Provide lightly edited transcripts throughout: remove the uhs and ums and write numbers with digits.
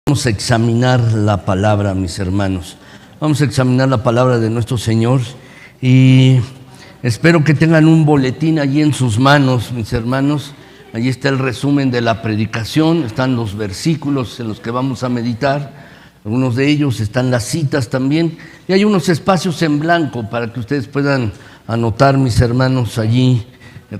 Vamos a examinar la palabra, mis hermanos. Vamos a examinar la palabra de nuestro Señor y espero que tengan un boletín allí en sus manos, mis hermanos. Allí está el resumen de la predicación, están los versículos en los que vamos a meditar. Algunos de ellos están las citas también y hay unos espacios en blanco para que ustedes puedan anotar, mis hermanos, allí,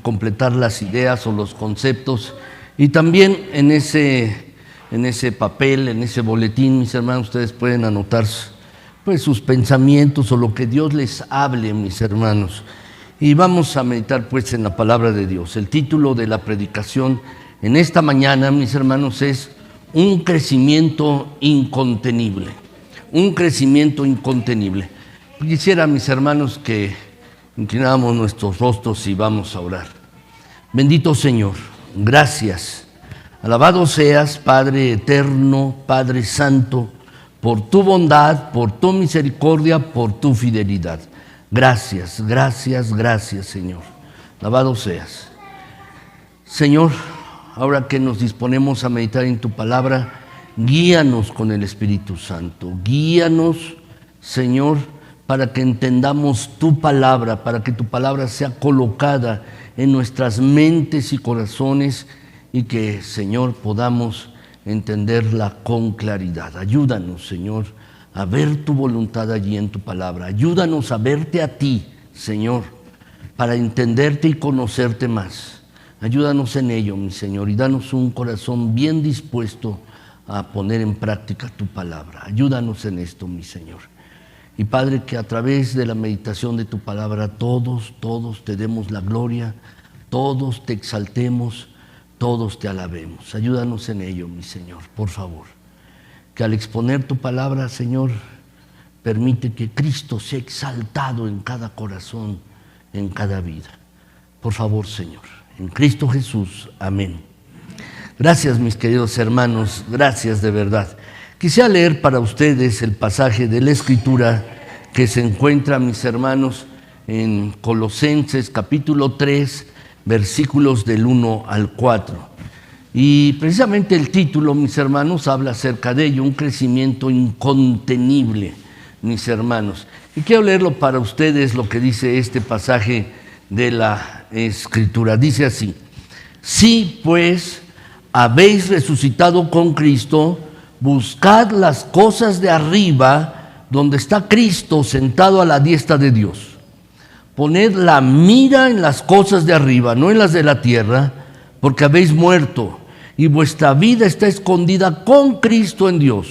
completar las ideas o los conceptos. Y también en ese papel, en ese boletín, mis hermanos, ustedes pueden anotar pues sus pensamientos o lo que Dios les hable, mis hermanos. Y vamos a meditar pues en la palabra de Dios. El título de la predicación en esta mañana, mis hermanos, es un crecimiento incontenible. Un crecimiento incontenible. Quisiera, mis hermanos, que inclináramos nuestros rostros y vamos a orar. Bendito Señor, gracias. Alabado seas, Padre eterno, Padre santo, por tu bondad, por tu misericordia, por tu fidelidad. Gracias, gracias, gracias, Señor. Alabado seas. Señor, ahora que nos disponemos a meditar en tu palabra, guíanos con el Espíritu Santo. Guíanos, Señor, para que entendamos tu palabra, para que tu palabra sea colocada en nuestras mentes y corazones y que, Señor, podamos entenderla con claridad. Ayúdanos, Señor, a ver tu voluntad allí en tu palabra. Ayúdanos a verte a ti, Señor, para entenderte y conocerte más. Ayúdanos en ello, mi Señor, y danos un corazón bien dispuesto a poner en práctica tu palabra. Ayúdanos en esto, mi Señor. Y Padre, que a través de la meditación de tu palabra todos te demos la gloria, todos te exaltemos, todos te alabemos. Ayúdanos en ello, mi Señor, por favor. Que al exponer tu palabra, Señor, permite que Cristo sea exaltado en cada corazón, en cada vida. Por favor, Señor, en Cristo Jesús. Amén. Gracias, mis queridos hermanos, gracias de verdad. Quisiera leer para ustedes el pasaje de la Escritura que se encuentra, mis hermanos, en Colosenses capítulo 3, versículos del 1 al 4. Y precisamente el título, mis hermanos, habla acerca de ello, un crecimiento incontenible, mis hermanos. Y quiero leerlo para ustedes lo que dice este pasaje de la Escritura. Dice así: si pues habéis resucitado con Cristo, buscad las cosas de arriba, donde está Cristo sentado a la diestra de Dios. Poned la mira en las cosas de arriba, no en las de la tierra, porque habéis muerto, y vuestra vida está escondida con Cristo en Dios.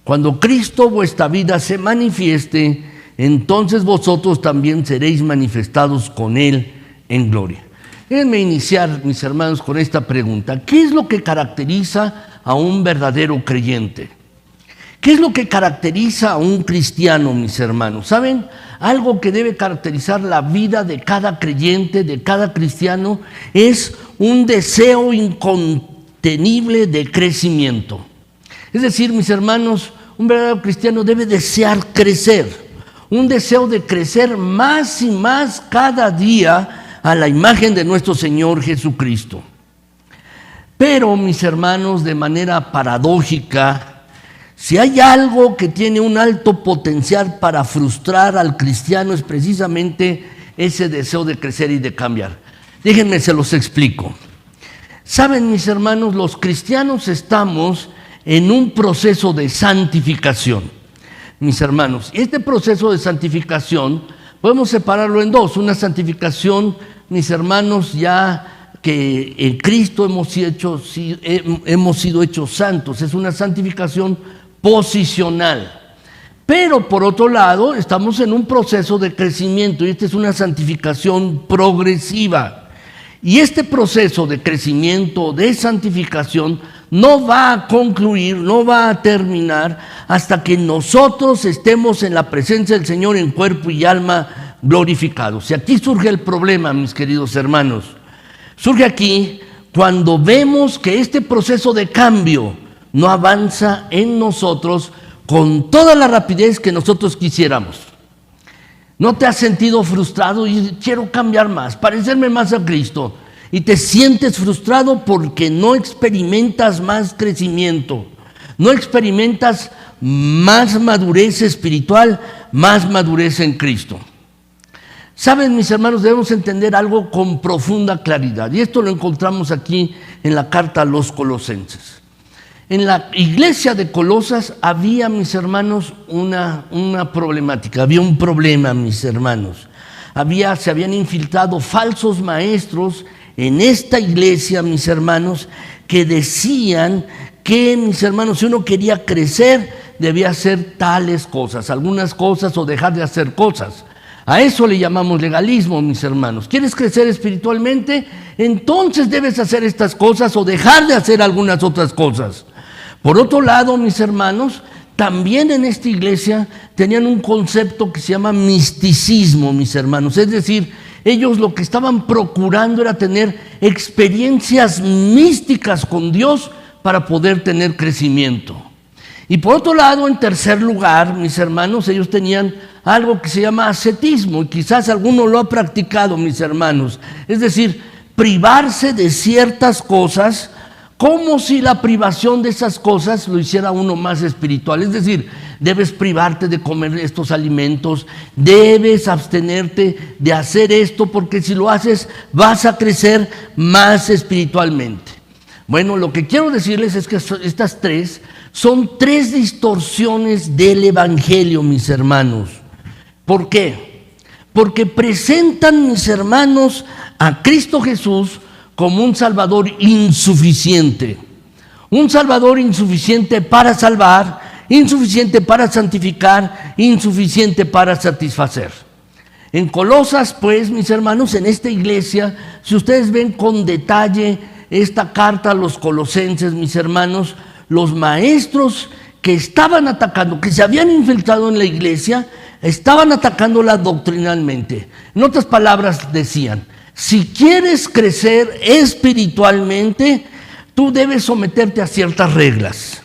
Cuando Cristo, vuestra vida, se manifieste, entonces vosotros también seréis manifestados con Él en gloria. Déjenme iniciar, mis hermanos, con esta pregunta. ¿Qué es lo que caracteriza a un verdadero creyente? ¿Qué es lo que caracteriza a un cristiano, mis hermanos? ¿Saben? Algo que debe caracterizar la vida de cada creyente, de cada cristiano, es un deseo incontenible de crecimiento. Es decir, mis hermanos, un verdadero cristiano debe desear crecer, un deseo de crecer más y más cada día a la imagen de nuestro Señor Jesucristo. Pero, mis hermanos, de manera paradójica, si hay algo que tiene un alto potencial para frustrar al cristiano, es precisamente ese deseo de crecer y de cambiar. Déjenme, se los explico. Saben, mis hermanos, los cristianos estamos en un proceso de santificación, mis hermanos. Este proceso de santificación podemos separarlo en dos. Una santificación, mis hermanos, ya que en Cristo hemos sido hechos santos. Es una santificación posicional. Pero por otro lado, estamos en un proceso de crecimiento y esta es una santificación progresiva. Y este proceso de crecimiento, de santificación, no va a concluir, no va a terminar hasta que nosotros estemos en la presencia del Señor en cuerpo y alma glorificados. Y aquí surge el problema, mis queridos hermanos. Surge aquí cuando vemos que este proceso de cambio no avanza en nosotros con toda la rapidez que nosotros quisiéramos. ¿No te has sentido frustrado y quiero cambiar más, parecerme más a Cristo? Y te sientes frustrado porque no experimentas más crecimiento, No experimentas más madurez espiritual, más madurez en Cristo. Saben, mis hermanos, debemos entender algo con profunda claridad. Y esto lo encontramos aquí en la carta a los Colosenses. En la iglesia de Colosas había, mis hermanos, una problemática. Había un problema, mis hermanos. Se habían infiltrado falsos maestros en esta iglesia, mis hermanos, que decían que, mis hermanos, si uno quería crecer, debía hacer tales cosas, algunas cosas, o dejar de hacer cosas. A eso le llamamos legalismo, mis hermanos. ¿Quieres crecer espiritualmente? Entonces debes hacer estas cosas o dejar de hacer algunas otras cosas. Por otro lado, mis hermanos, también en esta iglesia tenían un concepto que se llama misticismo, mis hermanos. Es decir, ellos lo que estaban procurando era tener experiencias místicas con Dios para poder tener crecimiento. Y por otro lado, en tercer lugar, mis hermanos, ellos tenían algo que se llama ascetismo, y quizás alguno lo ha practicado, mis hermanos. Es decir, privarse de ciertas cosas, como si la privación de esas cosas lo hiciera uno más espiritual. Es decir, debes privarte de comer estos alimentos, debes abstenerte de hacer esto, porque si lo haces vas a crecer más espiritualmente. Bueno, lo que quiero decirles es que estas tres son tres distorsiones del Evangelio, mis hermanos. ¿Por qué? Porque presentan, mis hermanos, a Cristo Jesús como un Salvador insuficiente. Un Salvador insuficiente para salvar, insuficiente para santificar, insuficiente para satisfacer. En Colosas, pues, mis hermanos, en esta iglesia, si ustedes ven con detalle esta carta a los colosenses, mis hermanos, los maestros que estaban atacando, que se habían infiltrado en la iglesia, estaban atacándola doctrinalmente. En otras palabras, decían: si quieres crecer espiritualmente, tú debes someterte a ciertas reglas.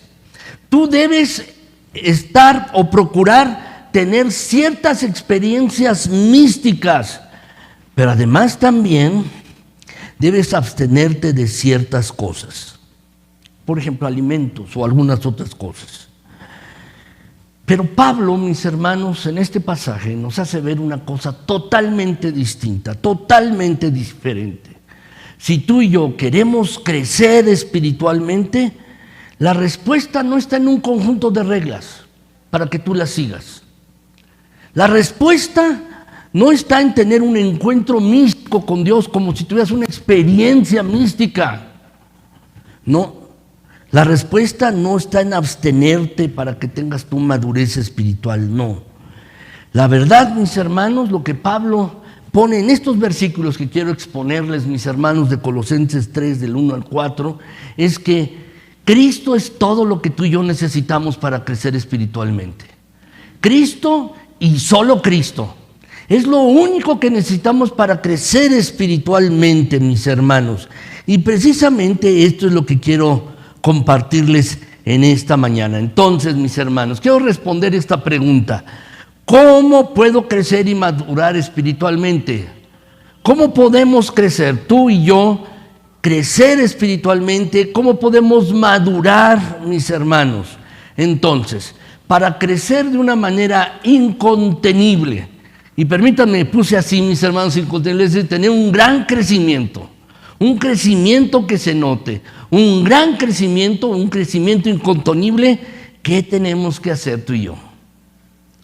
Tú debes estar o procurar tener ciertas experiencias místicas, pero además también debes abstenerte de ciertas cosas. Por ejemplo, alimentos o algunas otras cosas. Pero Pablo, mis hermanos, en este pasaje nos hace ver una cosa totalmente distinta, totalmente diferente. Si tú y yo queremos crecer espiritualmente, la respuesta no está en un conjunto de reglas para que tú las sigas. La respuesta no está en tener un encuentro místico con Dios, como si tuvieras una experiencia mística. No. La respuesta no está en abstenerte para que tengas tu madurez espiritual, no. La verdad, mis hermanos, lo que Pablo pone en estos versículos que quiero exponerles, mis hermanos, de Colosenses 3, del 1 al 4, es que Cristo es todo lo que tú y yo necesitamos para crecer espiritualmente. Cristo y solo Cristo. Es lo único que necesitamos para crecer espiritualmente, mis hermanos. Y precisamente esto es lo que quiero compartirles en esta mañana. Entonces, mis hermanos, quiero responder esta pregunta: ¿cómo puedo crecer y madurar espiritualmente? ¿Cómo podemos crecer, tú y yo, crecer espiritualmente? ¿Cómo podemos madurar, mis hermanos? Entonces, para crecer de una manera incontenible, y permítanme, puse así, mis hermanos, incontenible, es decir, tener un gran crecimiento. Un crecimiento que se note, un gran crecimiento, un crecimiento incontenible. ¿Qué tenemos que hacer tú y yo?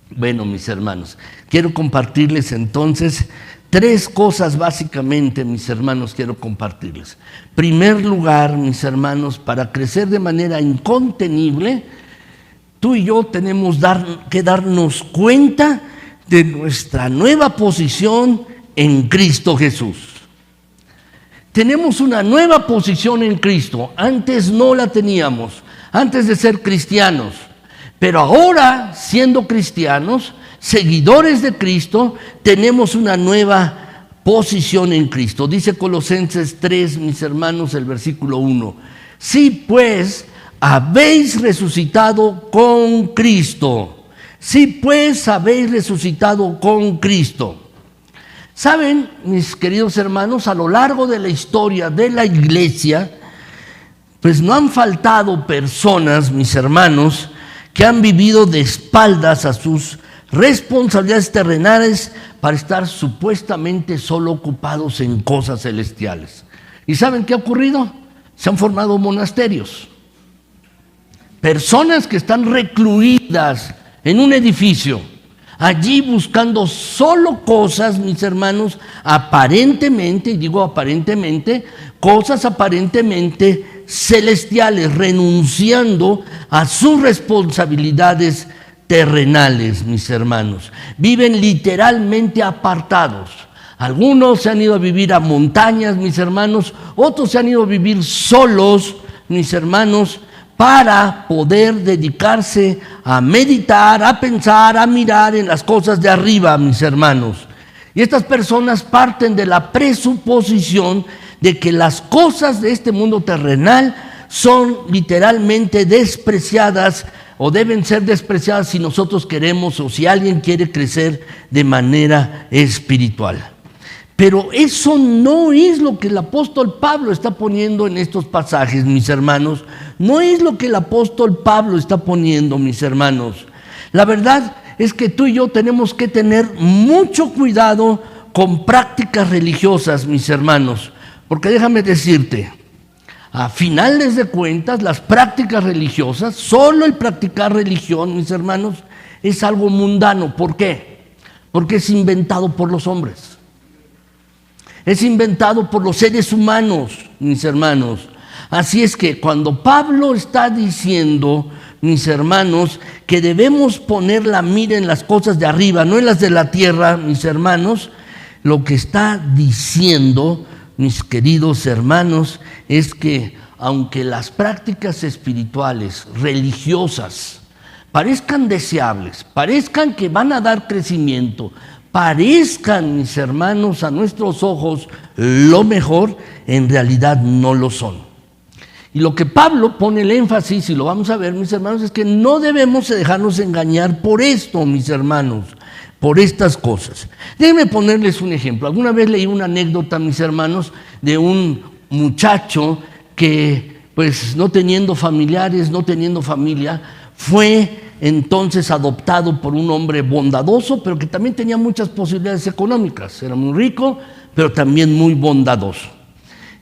Bueno, mis hermanos, quiero compartirles entonces tres cosas básicamente, mis hermanos, quiero compartirles. En primer lugar, mis hermanos, para crecer de manera incontenible, tú y yo tenemos que darnos cuenta de nuestra nueva posición en Cristo Jesús. Tenemos una nueva posición en Cristo. Antes no la teníamos, antes de ser cristianos. Pero ahora, siendo cristianos, seguidores de Cristo, tenemos una nueva posición en Cristo. Dice Colosenses 3, mis hermanos, el versículo 1. Si pues habéis resucitado con Cristo. Si pues habéis resucitado con Cristo. Saben, mis queridos hermanos, a lo largo de la historia de la iglesia, Pues no han faltado personas, mis hermanos, que han vivido de espaldas a sus responsabilidades terrenales para estar supuestamente solo ocupados en cosas celestiales. ¿Y saben qué ha ocurrido? Se han formado monasterios. Personas que están recluidas en un edificio, allí buscando solo cosas, mis hermanos, aparentemente, y digo aparentemente, cosas aparentemente celestiales, renunciando a sus responsabilidades terrenales, mis hermanos. Viven literalmente apartados. Algunos se han ido a vivir a montañas, mis hermanos, otros se han ido a vivir solos, mis hermanos, para poder dedicarse a meditar, a pensar, a mirar en las cosas de arriba, mis hermanos. Y estas personas parten de la presuposición de que las cosas de este mundo terrenal son literalmente despreciadas o deben ser despreciadas si nosotros queremos o si alguien quiere crecer de manera espiritual. Pero eso no es lo que el apóstol Pablo está poniendo en estos pasajes, mis hermanos. No es lo que el apóstol Pablo está poniendo, mis hermanos. La verdad es que tú y yo tenemos que tener mucho cuidado con prácticas religiosas, mis hermanos. Porque déjame decirte, a finales de cuentas, las prácticas religiosas, solo el practicar religión, mis hermanos, es algo mundano. ¿Por qué? Porque es inventado por los hombres. Es inventado por los seres humanos, mis hermanos. Así es que cuando Pablo está diciendo, mis hermanos, que debemos poner la mira en las cosas de arriba, no en las de la tierra, mis hermanos, lo que está diciendo, mis queridos hermanos, es que aunque las prácticas espirituales, religiosas, parezcan deseables, parezcan que van a dar crecimiento, parezcan, mis hermanos, a nuestros ojos lo mejor, en realidad no lo son. Y lo que Pablo pone el énfasis, y lo vamos a ver, mis hermanos, es que no debemos dejarnos engañar por esto, mis hermanos, por estas cosas. Déjenme ponerles un ejemplo. Alguna vez leí una anécdota, mis hermanos, de un muchacho que, pues, no teniendo familiares, no teniendo familia, fue entonces adoptado por un hombre bondadoso, pero que también tenía muchas posibilidades económicas. Era muy rico, pero también muy bondadoso.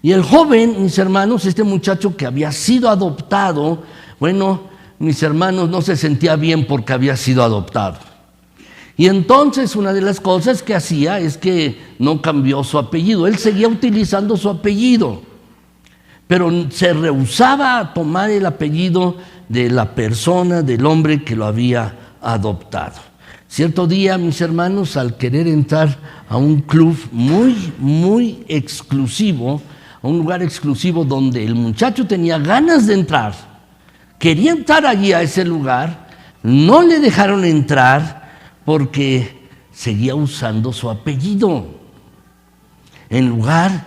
Y el joven, mis hermanos, este muchacho que había sido adoptado, bueno, mis hermanos, no se sentía bien porque había sido adoptado. Y entonces una de las cosas que hacía es que no cambió su apellido. Él seguía utilizando su apellido, pero se rehusaba a tomar el apellido de la persona, del hombre que lo había adoptado. Cierto día, mis hermanos, al querer entrar a un club muy exclusivo, a un lugar exclusivo donde el muchacho tenía ganas de entrar, quería entrar allí a ese lugar, no le dejaron entrar porque seguía usando su apellido, en lugar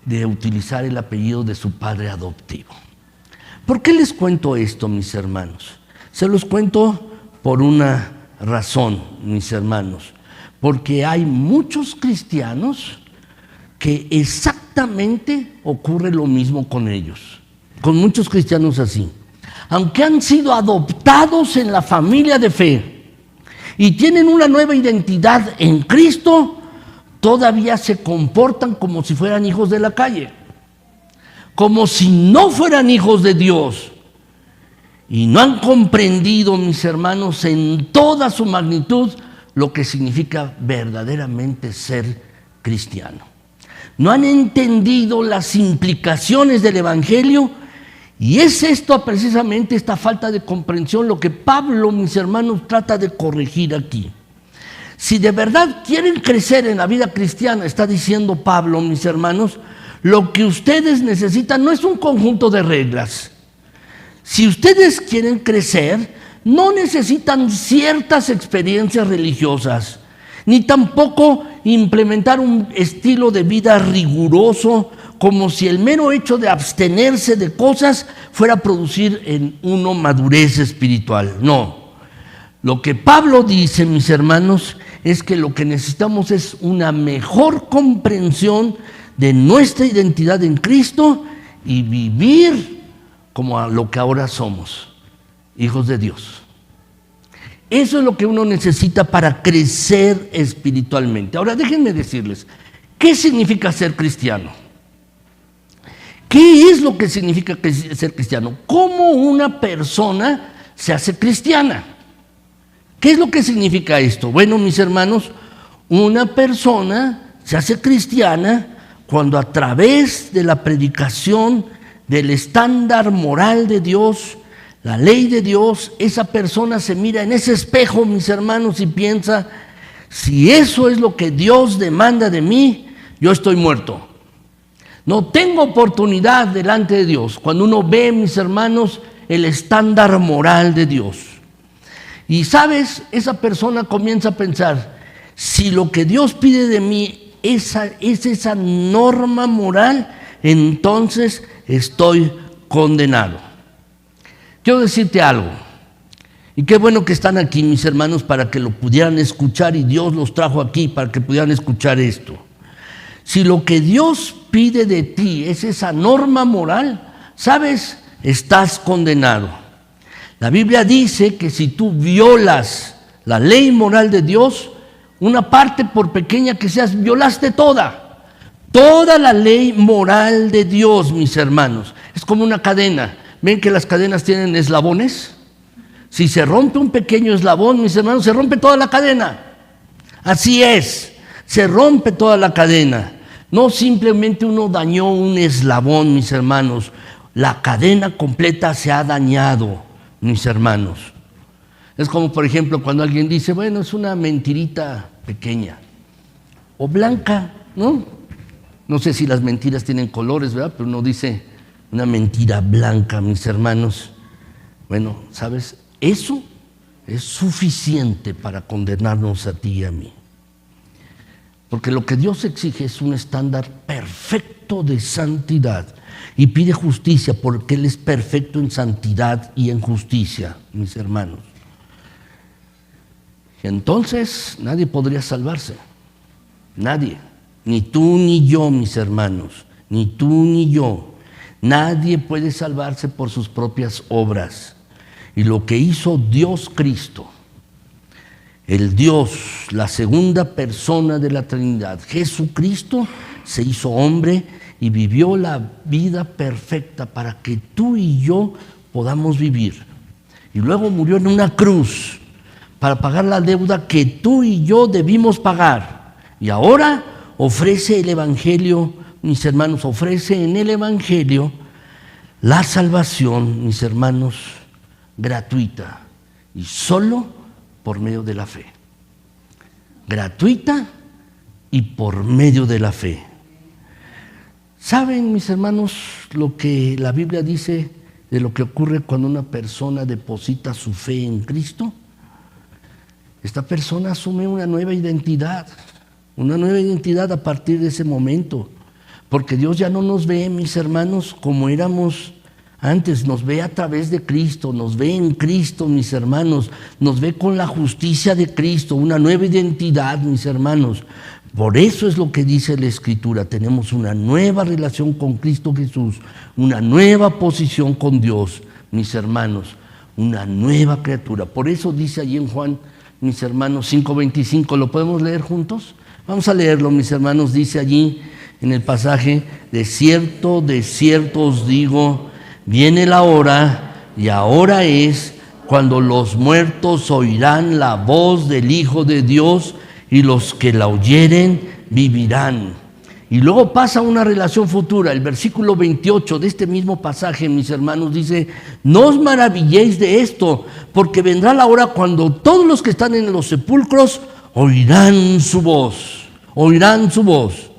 de utilizar el apellido de su padre adoptivo. ¿Por qué les cuento esto, mis hermanos? Se los cuento por una razón, mis hermanos. Porque hay muchos cristianos que exactamente ocurre lo mismo con ellos. Con muchos cristianos así. Aunque han sido adoptados en la familia de fe y tienen una nueva identidad en Cristo, todavía se comportan como si fueran hijos de la calle, como si no fueran hijos de Dios. Y no han comprendido, mis hermanos, en toda su magnitud lo que significa verdaderamente ser cristiano. No han entendido las implicaciones del Evangelio, y es esto precisamente, esta falta de comprensión, lo que Pablo, mis hermanos, trata de corregir aquí. Si de verdad quieren crecer en la vida cristiana, está diciendo Pablo, mis hermanos, lo que ustedes necesitan no es un conjunto de reglas. Si ustedes quieren crecer, no necesitan ciertas experiencias religiosas, ni tampoco implementar un estilo de vida riguroso, como si el mero hecho de abstenerse de cosas fuera a producir en uno madurez espiritual. No. Lo que Pablo dice, mis hermanos, es que lo que necesitamos es una mejor comprensión de nuestra identidad en Cristo y vivir como a lo que ahora somos, hijos de Dios. Eso es lo que uno necesita para crecer espiritualmente. Ahora déjenme decirles, ¿qué significa ser cristiano? ¿Qué es lo que significa ser cristiano? ¿Cómo una persona se hace cristiana? ¿Qué es lo que significa esto? Bueno, mis hermanos, una persona se hace cristiana cuando a través de la predicación del estándar moral de Dios, la ley de Dios, esa persona se mira en ese espejo, mis hermanos, y piensa, si eso es lo que Dios demanda de mí, yo estoy muerto. No tengo oportunidad delante de Dios. Cuando uno ve, mis hermanos, el estándar moral de Dios. Y sabes, esa persona comienza a pensar, si lo que Dios pide de mí es esa norma moral, entonces estoy condenado. Quiero decirte algo, y qué bueno que están aquí, mis hermanos, para que lo pudieran escuchar, y Dios los trajo aquí para que pudieran escuchar esto. Si lo que Dios pide de ti es esa norma moral, ¿sabes? Estás condenado. La Biblia dice que si tú violas la ley moral de Dios, una parte, por pequeña que seas, violaste toda la ley moral de Dios, mis hermanos. Es como una cadena. ¿Ven que las cadenas tienen eslabones? Si se rompe un pequeño eslabón, mis hermanos, se rompe toda la cadena. Así es, se rompe toda la cadena. No simplemente uno dañó un eslabón, mis hermanos. La cadena completa se ha dañado, mis hermanos. Es como, por ejemplo, cuando alguien dice, bueno, es una mentirita pequeña o blanca, ¿no? No sé si las mentiras tienen colores, ¿verdad? Pero uno dice una mentira blanca, mis hermanos. Bueno, ¿sabes? Eso es suficiente para condenarnos a ti y a mí. Porque lo que Dios exige es un estándar perfecto de santidad y pide justicia porque Él es perfecto en santidad y en justicia, mis hermanos. Entonces nadie podría salvarse, nadie, ni tú ni yo, mis hermanos, ni tú ni yo. Nadie puede salvarse por sus propias obras. Y lo que hizo Dios Cristo, el Dios, la segunda persona de la Trinidad, Jesucristo, se hizo hombre y vivió la vida perfecta para que tú y yo podamos vivir. Y luego murió en una cruz para pagar la deuda que tú y yo debimos pagar. Y ahora ofrece el Evangelio, mis hermanos, ofrece en el Evangelio la salvación, mis hermanos, gratuita y solo por medio de la fe. Gratuita y por medio de la fe. ¿Saben, mis hermanos, lo que la Biblia dice de lo que ocurre cuando una persona deposita su fe en Cristo? Esta persona asume una nueva identidad a partir de ese momento, porque Dios ya no nos ve, mis hermanos, como éramos antes, nos ve a través de Cristo, nos ve en Cristo, mis hermanos, nos ve con la justicia de Cristo, una nueva identidad, mis hermanos. Por eso es lo que dice la Escritura, tenemos una nueva relación con Cristo Jesús, una nueva posición con Dios, mis hermanos, una nueva criatura. Por eso dice allí en Juan, mis hermanos, 5:25, ¿lo podemos leer juntos? Vamos a leerlo, mis hermanos, dice allí en el pasaje, de cierto os digo, viene la hora, y ahora es, cuando los muertos oirán la voz del Hijo de Dios, y los que la oyeren vivirán. Y luego pasa una relación futura. El versículo 28 de este mismo pasaje, mis hermanos, dice, no os maravilléis de esto, porque vendrá la hora cuando todos los que están en los sepulcros oirán su voz. Oirán su voz.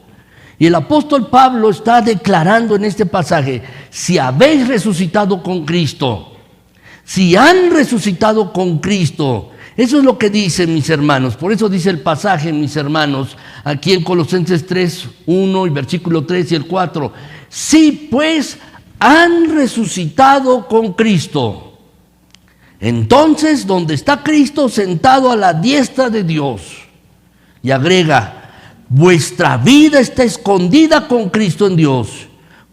Y el apóstol Pablo está declarando en este pasaje, si habéis resucitado con Cristo, si han resucitado con Cristo, eso es lo que dice, mis hermanos. Por eso dice el pasaje, mis hermanos, aquí en Colosenses 3:1 y versículo 3 y el 4. Si pues han resucitado con Cristo, entonces donde está Cristo sentado a la diestra de Dios. Y agrega, vuestra vida está escondida con Cristo en Dios.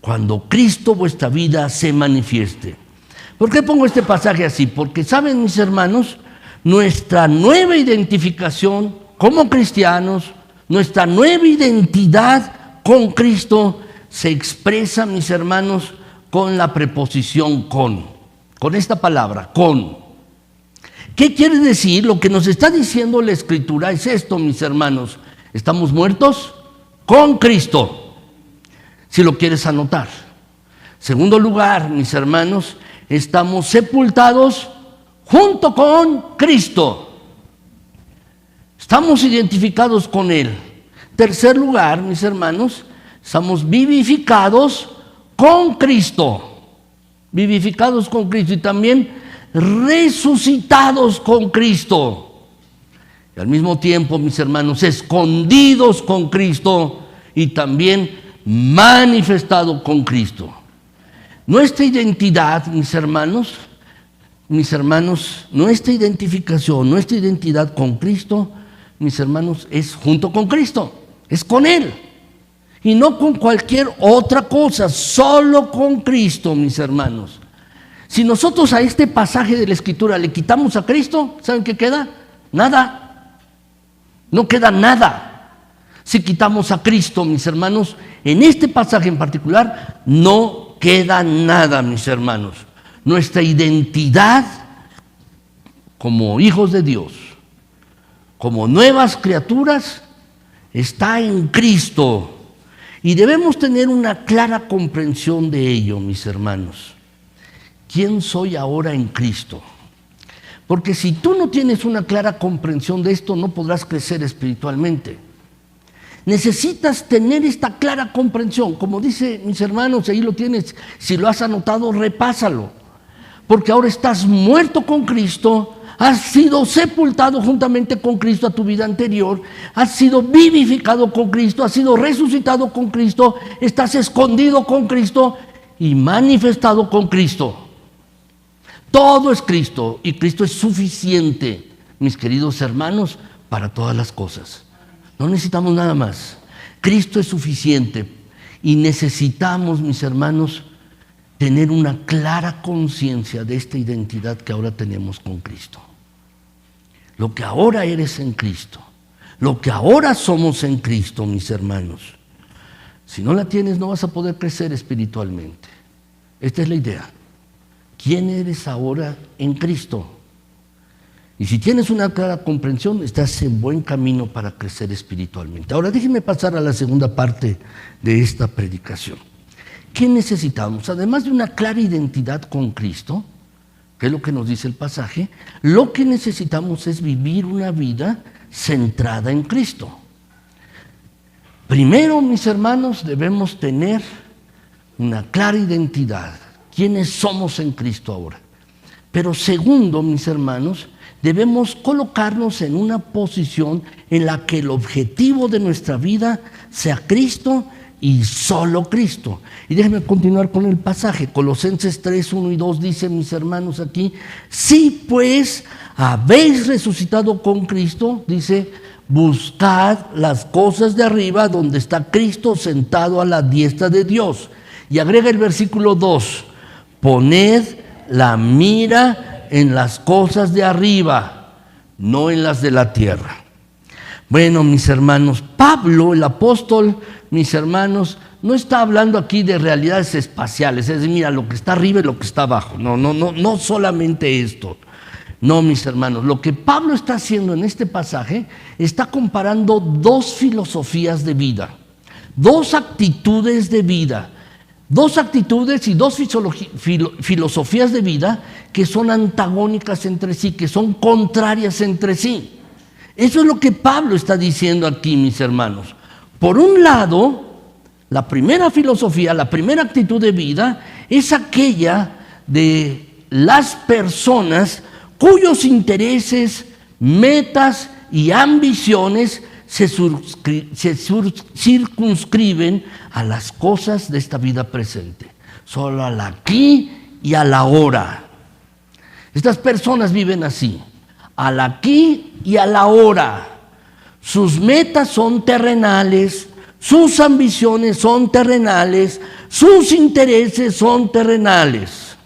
cuando Cristo vuestra vida se manifieste. ¿Por qué pongo este pasaje así? Porque saben, mis hermanos, nuestra nueva identificación como cristianos, nuestra nueva identidad con Cristo se expresa, mis hermanos, con la preposición con esta palabra, con. ¿Qué quiere decir? Lo que nos está diciendo la Escritura es esto, mis hermanos. Estamos muertos con Cristo, si lo quieres anotar. Segundo lugar, mis hermanos, estamos sepultados junto con Cristo. Estamos identificados con Él. Tercer lugar, mis hermanos, estamos vivificados con Cristo. Vivificados con Cristo y también resucitados con Cristo. Y al mismo tiempo, mis hermanos, escondidos con Cristo y también manifestado con Cristo. Nuestra identidad, mis hermanos, nuestra identificación, nuestra identidad con Cristo, mis hermanos, es junto con Cristo, es con Él. Y no con cualquier otra cosa, solo con Cristo, mis hermanos. Si nosotros a este pasaje de la Escritura le quitamos a Cristo, ¿saben qué queda? Nada. No queda nada. Si quitamos a Cristo, mis hermanos, en este pasaje en particular, no queda nada, mis hermanos. Nuestra identidad como hijos de Dios, como nuevas criaturas, está en Cristo. Y debemos tener una clara comprensión de ello, mis hermanos. ¿Quién soy ahora en Cristo? Porque si tú no tienes una clara comprensión de esto, no podrás crecer espiritualmente. Necesitas tener esta clara comprensión. Como dice, mis hermanos, ahí lo tienes. Si lo has anotado, repásalo. Porque ahora estás muerto con Cristo, has sido sepultado juntamente con Cristo a tu vida anterior, has sido vivificado con Cristo, has sido resucitado con Cristo, estás escondido con Cristo y manifestado con Cristo. Todo es Cristo y Cristo es suficiente, mis queridos hermanos, para todas las cosas. No necesitamos nada más. Cristo es suficiente y necesitamos, mis hermanos, tener una clara conciencia de esta identidad que ahora tenemos con Cristo. Lo que ahora eres en Cristo, lo que ahora somos en Cristo, mis hermanos. Si no la tienes, no vas a poder crecer espiritualmente. Esta es la idea. ¿Quién eres ahora en Cristo? Y si tienes una clara comprensión, estás en buen camino para crecer espiritualmente. Ahora déjenme pasar a la segunda parte de esta predicación. ¿Qué necesitamos? Además de una clara identidad con Cristo, que es lo que nos dice el pasaje, lo que necesitamos es vivir una vida centrada en Cristo. Primero, mis hermanos, debemos tener una clara identidad. ¿Quiénes somos en Cristo ahora? Pero segundo, mis hermanos, debemos colocarnos en una posición en la que el objetivo de nuestra vida sea Cristo y solo Cristo. Y déjenme continuar con el pasaje. Colosenses 3, 1 y 2 dice, mis hermanos, aquí: si pues habéis resucitado con Cristo, dice, buscad las cosas de arriba donde está Cristo sentado a la diestra de Dios. Y agrega el versículo 2, poned la mira en las cosas de arriba, no en las de la tierra. Bueno, mis hermanos, Pablo, el apóstol, mis hermanos, no está hablando aquí de realidades espaciales, es decir, mira, lo que está arriba y lo que está abajo. No solamente esto. No, mis hermanos, lo que Pablo está haciendo en este pasaje, está comparando dos filosofías de vida, dos actitudes de vida, dos actitudes y dos filosofías de vida que son antagónicas entre sí, que son contrarias entre sí. Eso es lo que Pablo está diciendo aquí, mis hermanos. Por un lado, la primera filosofía, la primera actitud de vida es aquella de las personas cuyos intereses, metas y ambiciones se circunscriben a las cosas de esta vida presente, solo al aquí y al ahora. Estas personas viven así, al aquí y al ahora. Sus metas son terrenales, sus ambiciones son terrenales, sus intereses son terrenales.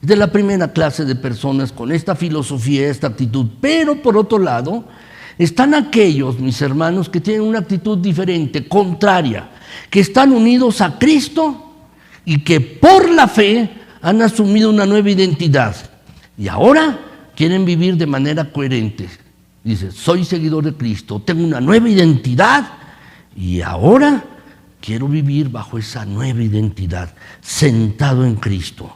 Es de la primera clase de personas con esta filosofía, esta actitud. Pero por otro lado, están aquellos, mis hermanos, que tienen una actitud diferente, contraria, que están unidos a Cristo y que por la fe han asumido una nueva identidad. Y ahora quieren vivir de manera coherente. Dice, soy seguidor de Cristo, tengo una nueva identidad y ahora quiero vivir bajo esa nueva identidad, sentado en Cristo.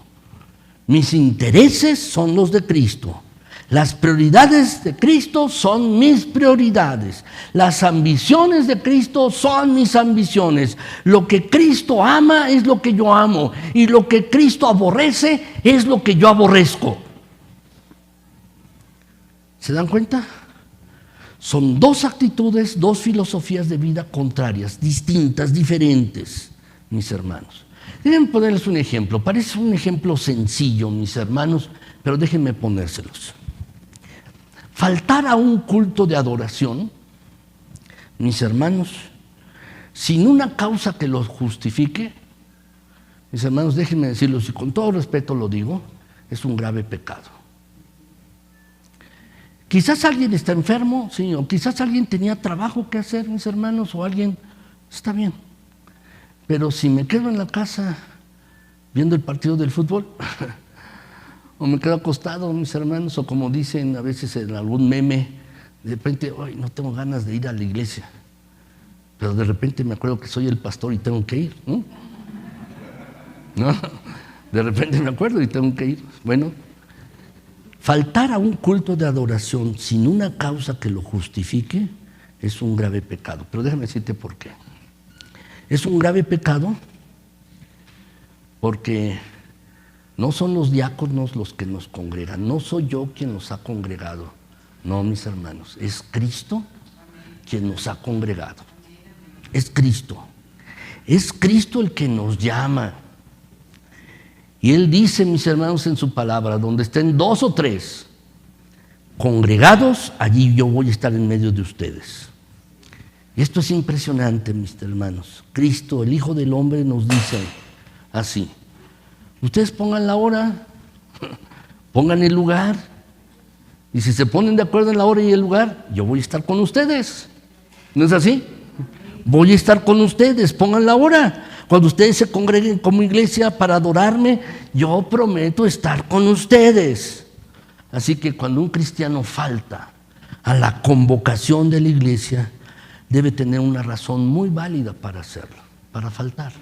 Mis intereses son los de Cristo. Las prioridades de Cristo son mis prioridades. Las ambiciones de Cristo son mis ambiciones. Lo que Cristo ama es lo que yo amo. Y lo que Cristo aborrece es lo que yo aborrezco. ¿Se dan cuenta? Son dos actitudes, dos filosofías de vida contrarias, distintas, diferentes, mis hermanos. Déjenme ponerles un ejemplo. Parece un ejemplo sencillo, mis hermanos, pero déjenme ponérselos. Faltar a un culto de adoración, mis hermanos, sin una causa que lo justifique, mis hermanos, déjenme decirlo, y con todo respeto lo digo, es un grave pecado. Quizás alguien está enfermo, sí, o quizás alguien tenía trabajo que hacer, mis hermanos, o alguien, está bien. Pero si me quedo en la casa viendo el partido del fútbol, o me quedo acostado, mis hermanos, o como dicen a veces en algún meme, de repente, ay, no tengo ganas de ir a la iglesia, pero de repente me acuerdo que soy el pastor y tengo que ir, ¿no? ¿No? De repente me acuerdo y tengo que ir. Bueno, faltar a un culto de adoración sin una causa que lo justifique es un grave pecado. Pero déjame decirte por qué. Es un grave pecado porque no son los diáconos los que nos congregan, no soy yo quien nos ha congregado, no, mis hermanos, es Cristo quien nos ha congregado, es Cristo el que nos llama. Y Él dice, mis hermanos, en su palabra, donde estén 2 o 3 congregados, allí yo voy a estar en medio de ustedes. Y esto es impresionante, mis hermanos. Cristo, el Hijo del Hombre, nos dice así: ustedes pongan la hora, pongan el lugar, y si se ponen de acuerdo en la hora y el lugar, yo voy a estar con ustedes. ¿No es así? Voy a estar con ustedes, pongan la hora. Cuando ustedes se congreguen como iglesia para adorarme, yo prometo estar con ustedes. Así que cuando un cristiano falta a la convocación de la iglesia, debe tener una razón muy válida para hacerlo, para faltar.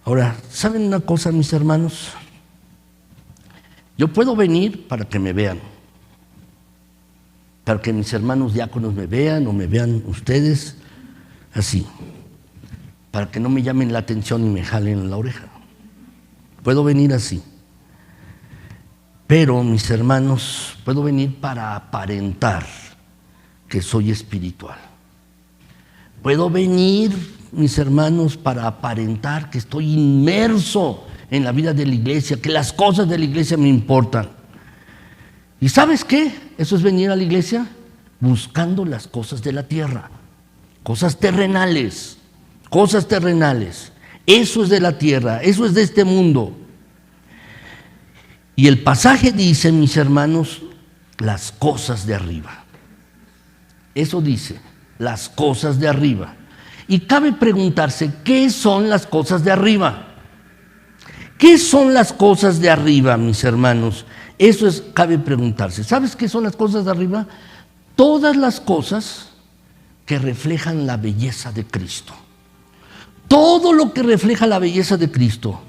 Ahora, ¿saben una cosa, mis hermanos? Yo puedo venir para que me vean, para que mis hermanos diáconos me vean o me vean ustedes así, para que no me llamen la atención y me jalen en la oreja. Puedo venir así. Pero, mis hermanos, puedo venir para aparentar que soy espiritual. Puedo venir, mis hermanos, para aparentar que estoy inmerso en la vida de la iglesia, que las cosas de la iglesia me importan. ¿Y sabes qué? Eso es venir a la iglesia buscando las cosas de la tierra, cosas terrenales. Cosas terrenales. Eso es de la tierra, eso es de este mundo. Y el pasaje dice, mis hermanos, las cosas de arriba. Eso dice, las cosas de arriba. Y cabe preguntarse, ¿qué son las cosas de arriba? ¿Qué son las cosas de arriba, mis hermanos? Eso es, cabe preguntarse. ¿Sabes qué son las cosas de arriba? Todas las cosas que reflejan la belleza de Cristo. Todo lo que refleja la belleza de Cristo,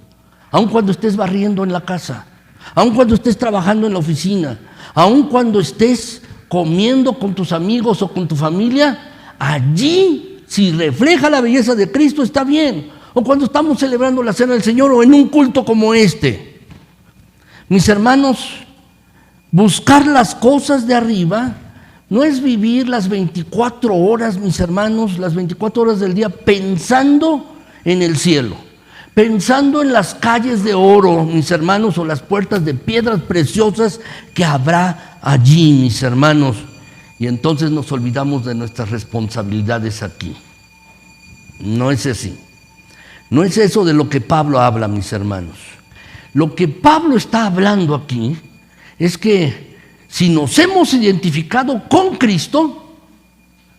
aun cuando estés barriendo en la casa, aun cuando estés trabajando en la oficina, aun cuando estés comiendo con tus amigos o con tu familia, allí, si refleja la belleza de Cristo, está bien. O cuando estamos celebrando la cena del Señor o en un culto como este. Mis hermanos, buscar las cosas de arriba no es vivir las 24 horas, mis hermanos, las 24 horas del día pensando en el cielo, pensando en las calles de oro, mis hermanos, o las puertas de piedras preciosas que habrá allí, mis hermanos. y entonces nos olvidamos de nuestras responsabilidades aquí. No es así. No es eso de lo que Pablo habla, mis hermanos. Lo que Pablo está hablando aquí es que si nos hemos identificado con Cristo,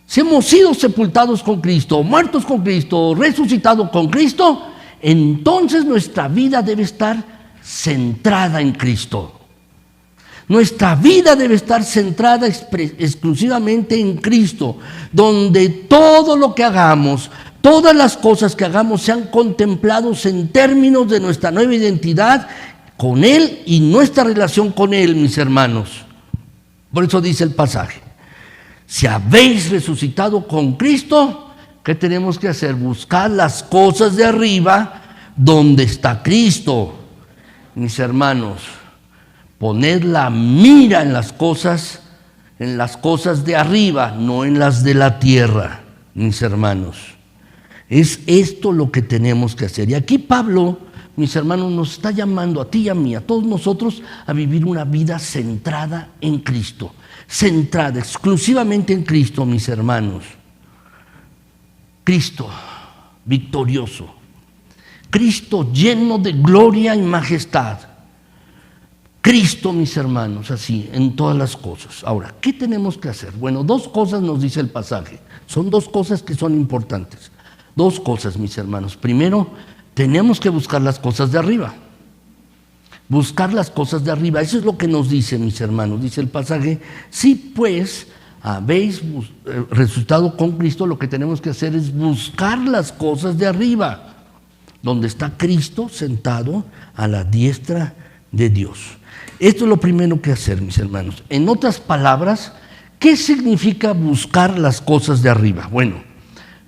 si hemos sido sepultados con Cristo, muertos con Cristo, resucitados con Cristo, entonces nuestra vida debe estar centrada en Cristo. Nuestra vida debe estar centrada exclusivamente en Cristo, donde todo lo que hagamos, todas las cosas que hagamos sean contemplados en términos de nuestra nueva identidad con Él y nuestra relación con Él, mis hermanos. Por eso dice el pasaje: si habéis resucitado con Cristo, ¿qué tenemos que hacer? Buscar las cosas de arriba donde está Cristo. Mis hermanos, poner la mira en las cosas de arriba, no en las de la tierra, mis hermanos. Es esto lo que tenemos que hacer. Y aquí Pablo, mis hermanos, nos está llamando a ti y a mí, a todos nosotros, a vivir una vida centrada en Cristo. Centrada exclusivamente en Cristo, mis hermanos. Cristo victorioso. Cristo lleno de gloria y majestad. Cristo, mis hermanos, así, en todas las cosas. Ahora, ¿qué tenemos que hacer? Bueno, dos cosas nos dice el pasaje. Son dos cosas que son importantes. Dos cosas, mis hermanos. Primero, tenemos que buscar las cosas de arriba. Buscar las cosas de arriba. Eso es lo que nos dice, mis hermanos. Dice el pasaje: si pues habéis resucitado con Cristo, lo que tenemos que hacer es buscar las cosas de arriba, donde está Cristo sentado a la diestra de Dios. Esto es lo primero que hacer, mis hermanos. En otras palabras, ¿qué significa buscar las cosas de arriba? Bueno,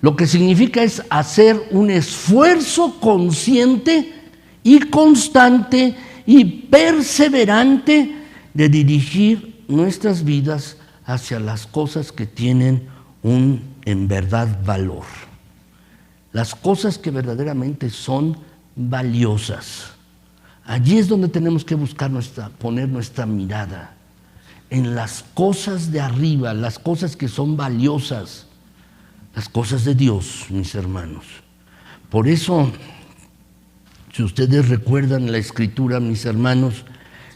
lo que significa es hacer un esfuerzo consciente y constante y perseverante de dirigir nuestras vidas hacia las cosas que tienen en verdad valor. Las cosas que verdaderamente son valiosas. Allí es donde tenemos que buscar poner nuestra mirada, en las cosas de arriba, las cosas que son valiosas, las cosas de Dios, mis hermanos. Por eso, si ustedes recuerdan la Escritura, mis hermanos,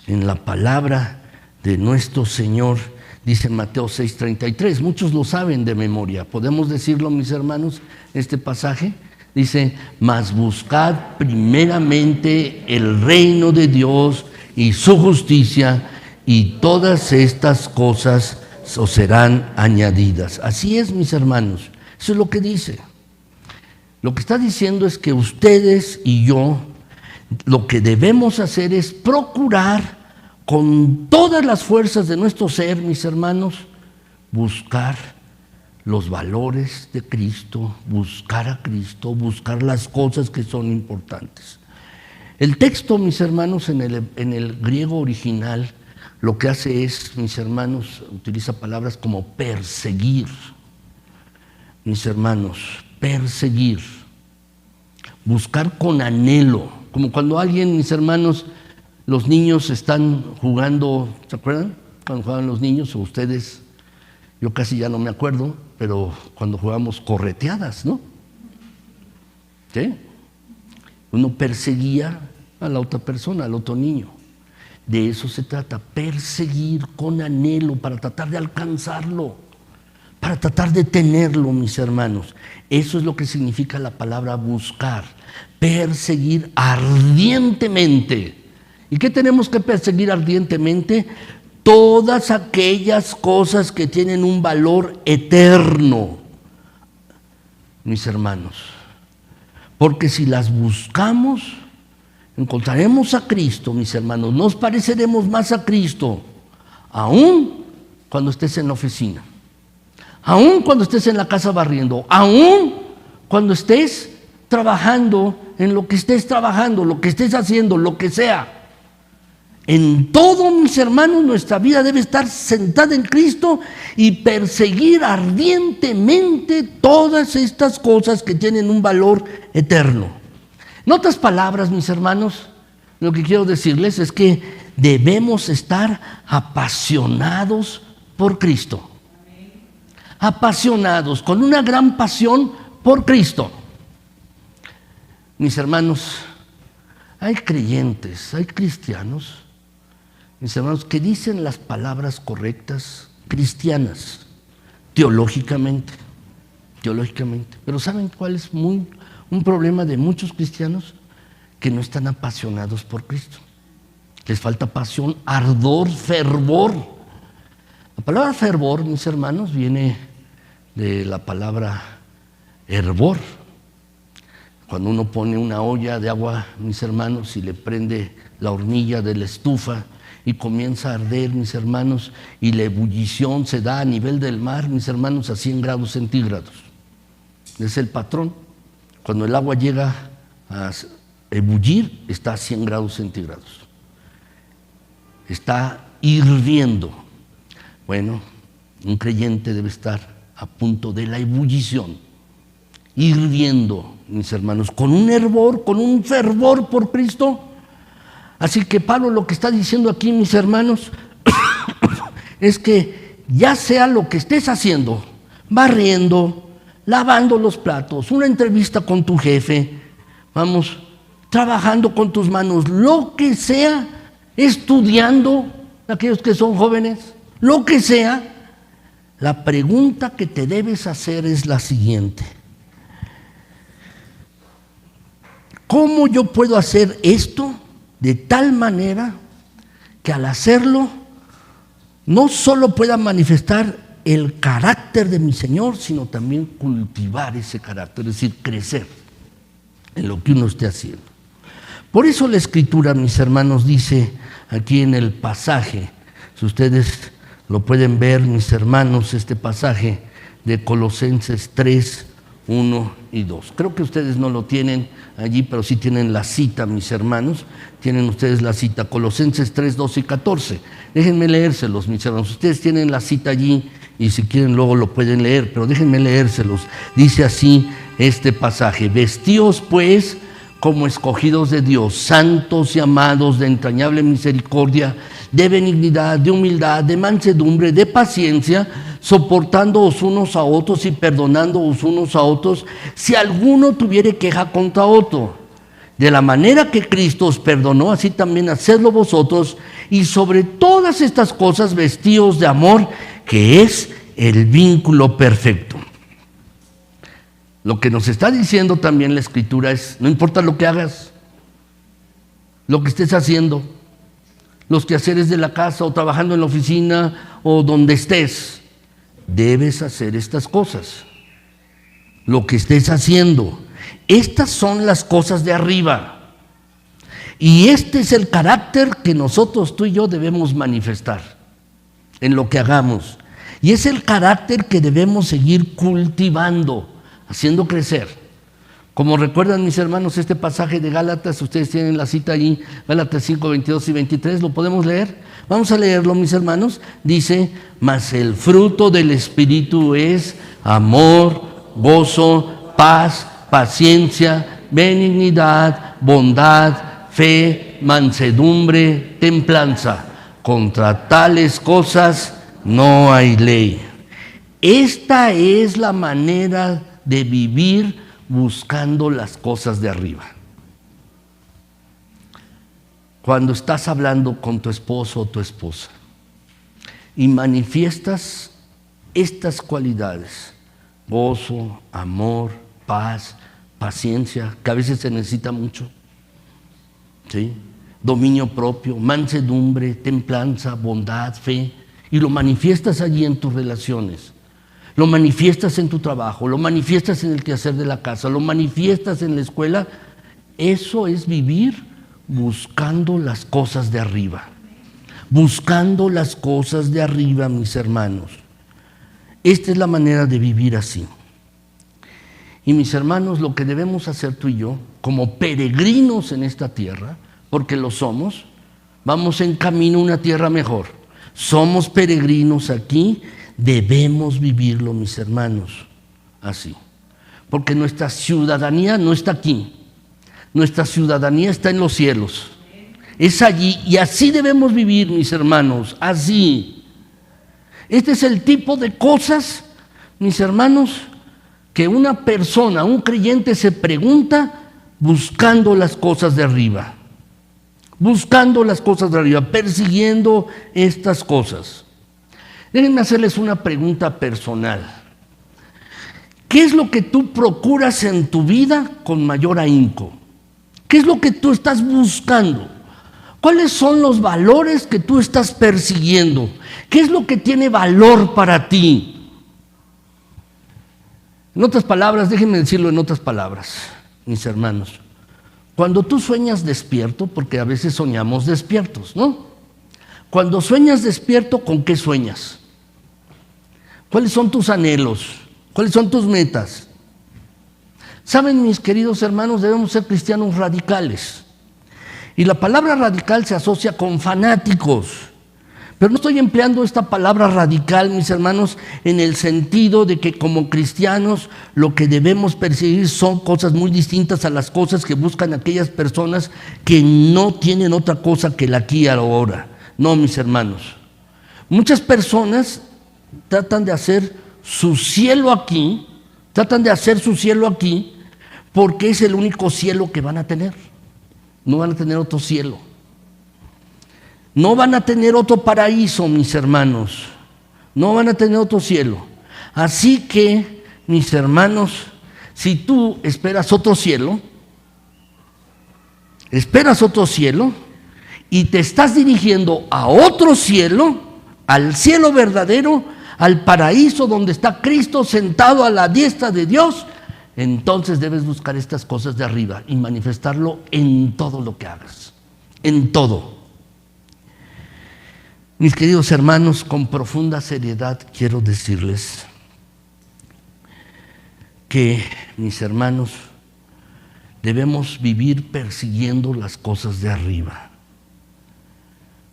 en la palabra de nuestro Señor, dice en Mateo 6:33, muchos lo saben de memoria. ¿Podemos decirlo, mis hermanos, este pasaje? Dice: mas buscad primeramente el reino de Dios y su justicia, y todas estas cosas os serán añadidas. Así es, mis hermanos, eso es lo que dice. Lo que está diciendo es que ustedes y yo, lo que debemos hacer es procurar con todas las fuerzas de nuestro ser, mis hermanos, buscar los valores de Cristo, buscar a Cristo, buscar las cosas que son importantes. El texto, mis hermanos, en el griego original, lo que hace es, mis hermanos, utiliza palabras como perseguir. Mis hermanos, perseguir, buscar con anhelo, como cuando alguien, mis hermanos, los niños están jugando, ¿se acuerdan? Cuando jugaban los niños, o ustedes, yo casi ya no me acuerdo, pero cuando jugamos correteadas, ¿no? ¿Sí? Uno perseguía a la otra persona, al otro niño. De eso se trata, perseguir con anhelo para tratar de alcanzarlo, para tratar de tenerlo, mis hermanos. Eso es lo que significa la palabra buscar, perseguir ardientemente. ¿Y qué tenemos que perseguir ardientemente? Todas aquellas cosas que tienen un valor eterno, mis hermanos. Porque si las buscamos, encontraremos a Cristo, mis hermanos. Nos pareceremos más a Cristo, aún cuando estés en la oficina, aún cuando estés en la casa barriendo, aún cuando estés trabajando en lo que estés trabajando, lo que estés haciendo, lo que sea. En todo, mis hermanos, nuestra vida debe estar sentada en Cristo y perseguir ardientemente todas estas cosas que tienen un valor eterno. En otras palabras, mis hermanos, lo que quiero decirles es que debemos estar apasionados por Cristo. apasionados, con una gran pasión por Cristo. Mis hermanos, hay creyentes, hay cristianos, mis hermanos, que dicen las palabras correctas, cristianas, teológicamente. Pero ¿saben cuál es un problema de muchos cristianos? Que no están apasionados por Cristo. Les falta pasión, ardor, fervor. La palabra fervor, mis hermanos, viene de la palabra hervor. Cuando uno pone una olla de agua, mis hermanos, y le prende la hornilla de la estufa y comienza a arder, mis hermanos, y la ebullición se da a nivel del mar, mis hermanos, a 100 grados centígrados. Es el patrón. Cuando el agua llega a ebullir, está a 100 grados centígrados. Está hirviendo. Bueno, un creyente debe estar a punto de la ebullición, hirviendo, mis hermanos, con un hervor, con un fervor por Cristo. Así que Pablo lo que está diciendo aquí, mis hermanos, es que ya sea lo que estés haciendo, barriendo, lavando los platos, una entrevista con tu jefe, vamos, trabajando con tus manos, lo que sea, estudiando, aquellos que son jóvenes, lo que sea, la pregunta que te debes hacer es la siguiente: ¿cómo yo puedo hacer esto de tal manera que al hacerlo no solo pueda manifestar el carácter de mi Señor, sino también cultivar ese carácter, es decir, crecer en lo que uno esté haciendo? Por eso la Escritura, mis hermanos, dice aquí en el pasaje, si ustedes lo pueden ver, mis hermanos, este pasaje de Colosenses 3, 1 y 2. Creo que ustedes no lo tienen allí, pero sí tienen la cita, mis hermanos. Tienen ustedes la cita, Colosenses 3, 12 y 14. Déjenme leérselos, mis hermanos. Ustedes tienen la cita allí y si quieren luego lo pueden leer, pero déjenme leérselos. Dice así este pasaje: vestíos pues como escogidos de Dios, santos y amados, de entrañable misericordia, de benignidad, de humildad, de mansedumbre, de paciencia, soportándoos unos a otros y perdonándoos unos a otros, si alguno tuviere queja contra otro. De la manera que Cristo os perdonó, así también hacedlo vosotros, y sobre todas estas cosas vestíos de amor, que es el vínculo perfecto. Lo que nos está diciendo también la Escritura es: no importa lo que hagas, lo que estés haciendo, los quehaceres de la casa o trabajando en la oficina o donde estés, debes hacer estas cosas. Lo que estés haciendo, estas son las cosas de arriba. Y este es el carácter que nosotros, tú y yo, debemos manifestar en lo que hagamos. Y es el carácter que debemos seguir cultivando, haciendo crecer. Como recuerdan, mis hermanos, este pasaje de Gálatas, ustedes tienen la cita allí, Gálatas 5, 22 y 23, ¿lo podemos leer? Vamos a leerlo, mis hermanos. Dice: mas el fruto del Espíritu es amor, gozo, paz, paciencia, benignidad, bondad, fe, mansedumbre, templanza. Contra tales cosas no hay ley. Esta es la manera de vivir buscando las cosas de arriba. Cuando estás hablando con tu esposo o tu esposa y manifiestas estas cualidades: gozo, amor, paz, paciencia, que a veces se necesita mucho, ¿sí?, dominio propio, mansedumbre, templanza, bondad, fe, y lo manifiestas allí en tus relaciones, lo manifiestas en tu trabajo, lo manifiestas en el quehacer de la casa, lo manifiestas en la escuela. Eso es vivir buscando las cosas de arriba. Buscando las cosas de arriba, mis hermanos. Esta es la manera de vivir así. Y mis hermanos, lo que debemos hacer tú y yo, como peregrinos en esta tierra, porque lo somos, vamos en camino a una tierra mejor. Somos peregrinos aquí. Debemos vivirlo, mis hermanos, así. Porque nuestra ciudadanía no está aquí. Nuestra ciudadanía está en los cielos. Es allí, y así debemos vivir, mis hermanos, así. Este es el tipo de cosas, mis hermanos, que una persona, un creyente se pregunta buscando las cosas de arriba. Buscando las cosas de arriba, persiguiendo estas cosas. Déjenme hacerles una pregunta personal. ¿Qué es lo que tú procuras en tu vida con mayor ahínco? ¿Qué es lo que tú estás buscando? ¿Cuáles son los valores que tú estás persiguiendo? ¿Qué es lo que tiene valor para ti? En otras palabras, déjenme decirlo en otras palabras, mis hermanos. Cuando tú sueñas despierto, porque a veces soñamos despiertos, ¿no? Cuando sueñas despierto, ¿con qué sueñas? ¿Cuáles son tus anhelos? ¿Cuáles son tus metas? Saben, mis queridos hermanos, debemos ser cristianos radicales. Y la palabra radical se asocia con fanáticos. Pero no estoy empleando esta palabra radical, mis hermanos, en el sentido de que como cristianos lo que debemos perseguir son cosas muy distintas a las cosas que buscan aquellas personas que no tienen otra cosa que el aquí y ahora. No, mis hermanos. Muchas personas tratan de hacer su cielo aquí, porque es el único cielo que van a tener. No van a tener otro cielo. No van a tener otro paraíso, mis hermanos. No van a tener otro cielo. Así que, mis hermanos, si tú esperas otro cielo y te estás dirigiendo a otro cielo, al cielo verdadero, al paraíso donde está Cristo sentado a la diestra de Dios, entonces debes buscar estas cosas de arriba y manifestarlo en todo lo que hagas. En todo. Mis queridos hermanos, con profunda seriedad quiero decirles que, mis hermanos, debemos vivir persiguiendo las cosas de arriba,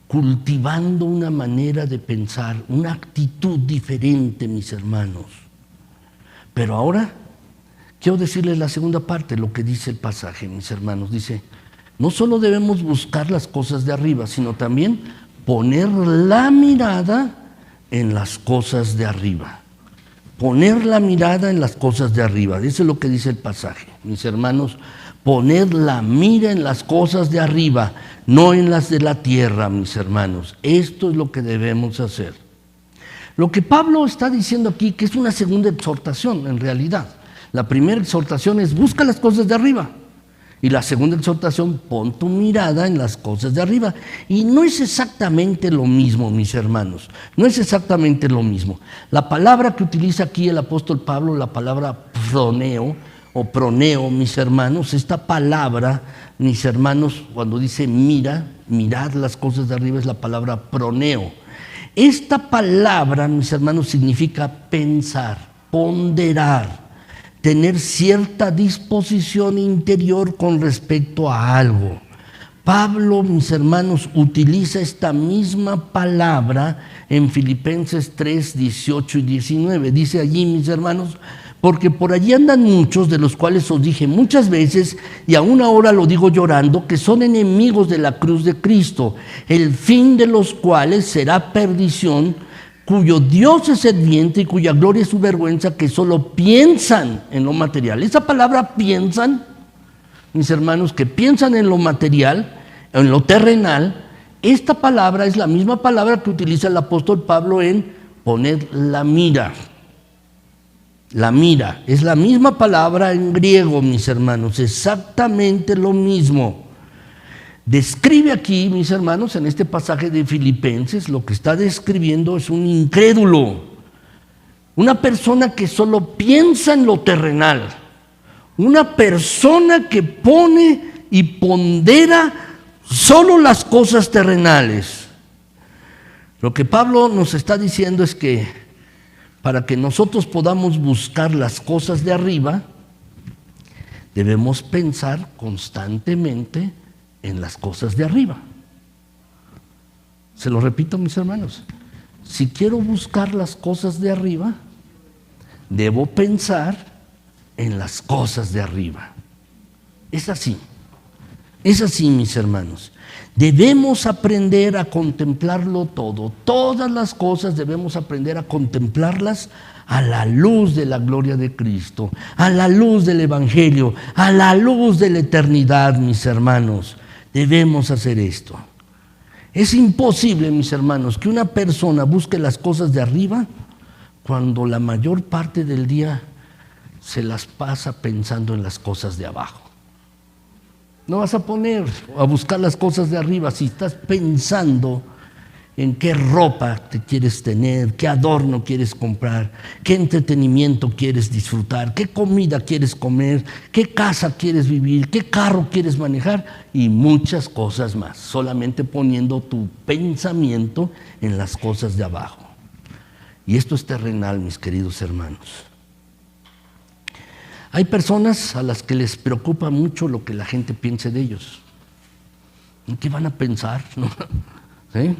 cultivando una manera de pensar, una actitud diferente, mis hermanos. Pero ahora quiero decirles la segunda parte, lo que dice el pasaje, mis hermanos. Dice, no solo debemos buscar las cosas de arriba, sino también poner la mirada en las cosas de arriba. Poner la mirada en las cosas de arriba. Eso es lo que dice el pasaje, mis hermanos. Poner la mira en las cosas de arriba, no en las de la tierra, mis hermanos. Esto es lo que debemos hacer. Lo que Pablo está diciendo aquí, que es una segunda exhortación en realidad. La primera exhortación es busca las cosas de arriba. Y la segunda exhortación, pon tu mirada en las cosas de arriba. Y no es exactamente lo mismo, mis hermanos. No es exactamente lo mismo. La palabra que utiliza aquí el apóstol Pablo, la palabra proneo, mis hermanos, esta palabra, mis hermanos, cuando dice mira, mirad las cosas de arriba, es la palabra proneo. Esta palabra, mis hermanos, significa pensar, ponderar, tener cierta disposición interior con respecto a algo. Pablo, mis hermanos, utiliza esta misma palabra en Filipenses 3, 18 y 19. Dice allí, mis hermanos, porque por allí andan muchos, de los cuales os dije muchas veces, y aún ahora lo digo llorando, que son enemigos de la cruz de Cristo, el fin de los cuales será perdición, cuyo Dios es el vientre y cuya gloria es su vergüenza, que solo piensan en lo material. Esa palabra piensan, mis hermanos, que piensan en lo material, en lo terrenal, esta palabra es la misma palabra que utiliza el apóstol Pablo en poner la mira. La mira, es la misma palabra en griego, mis hermanos, exactamente lo mismo. Describe aquí, mis hermanos, en este pasaje de Filipenses, lo que está describiendo es un incrédulo, una persona que solo piensa en lo terrenal, una persona que pone y pondera solo las cosas terrenales. Lo que Pablo nos está diciendo es que para que nosotros podamos buscar las cosas de arriba, debemos pensar constantemente en las cosas de arriba. Se lo repito, mis hermanos. Si quiero buscar las cosas de arriba, debo pensar en las cosas de arriba. Es así. Es así, mis hermanos. Debemos aprender a contemplarlo todo. Todas las cosas debemos aprender a contemplarlas a la luz de la gloria de Cristo, a la luz del Evangelio, a la luz de la eternidad, mis hermanos. Debemos hacer esto. Es imposible, mis hermanos, que una persona busque las cosas de arriba cuando la mayor parte del día se las pasa pensando en las cosas de abajo. No vas a poner a buscar las cosas de arriba si estás pensando en qué ropa te quieres tener, qué adorno quieres comprar, qué entretenimiento quieres disfrutar, qué comida quieres comer, qué casa quieres vivir, qué carro quieres manejar y muchas cosas más, solamente poniendo tu pensamiento en las cosas de abajo. Y esto es terrenal, mis queridos hermanos. Hay personas a las que les preocupa mucho lo que la gente piense de ellos. ¿En qué van a pensar? ¿No? ¿Sí?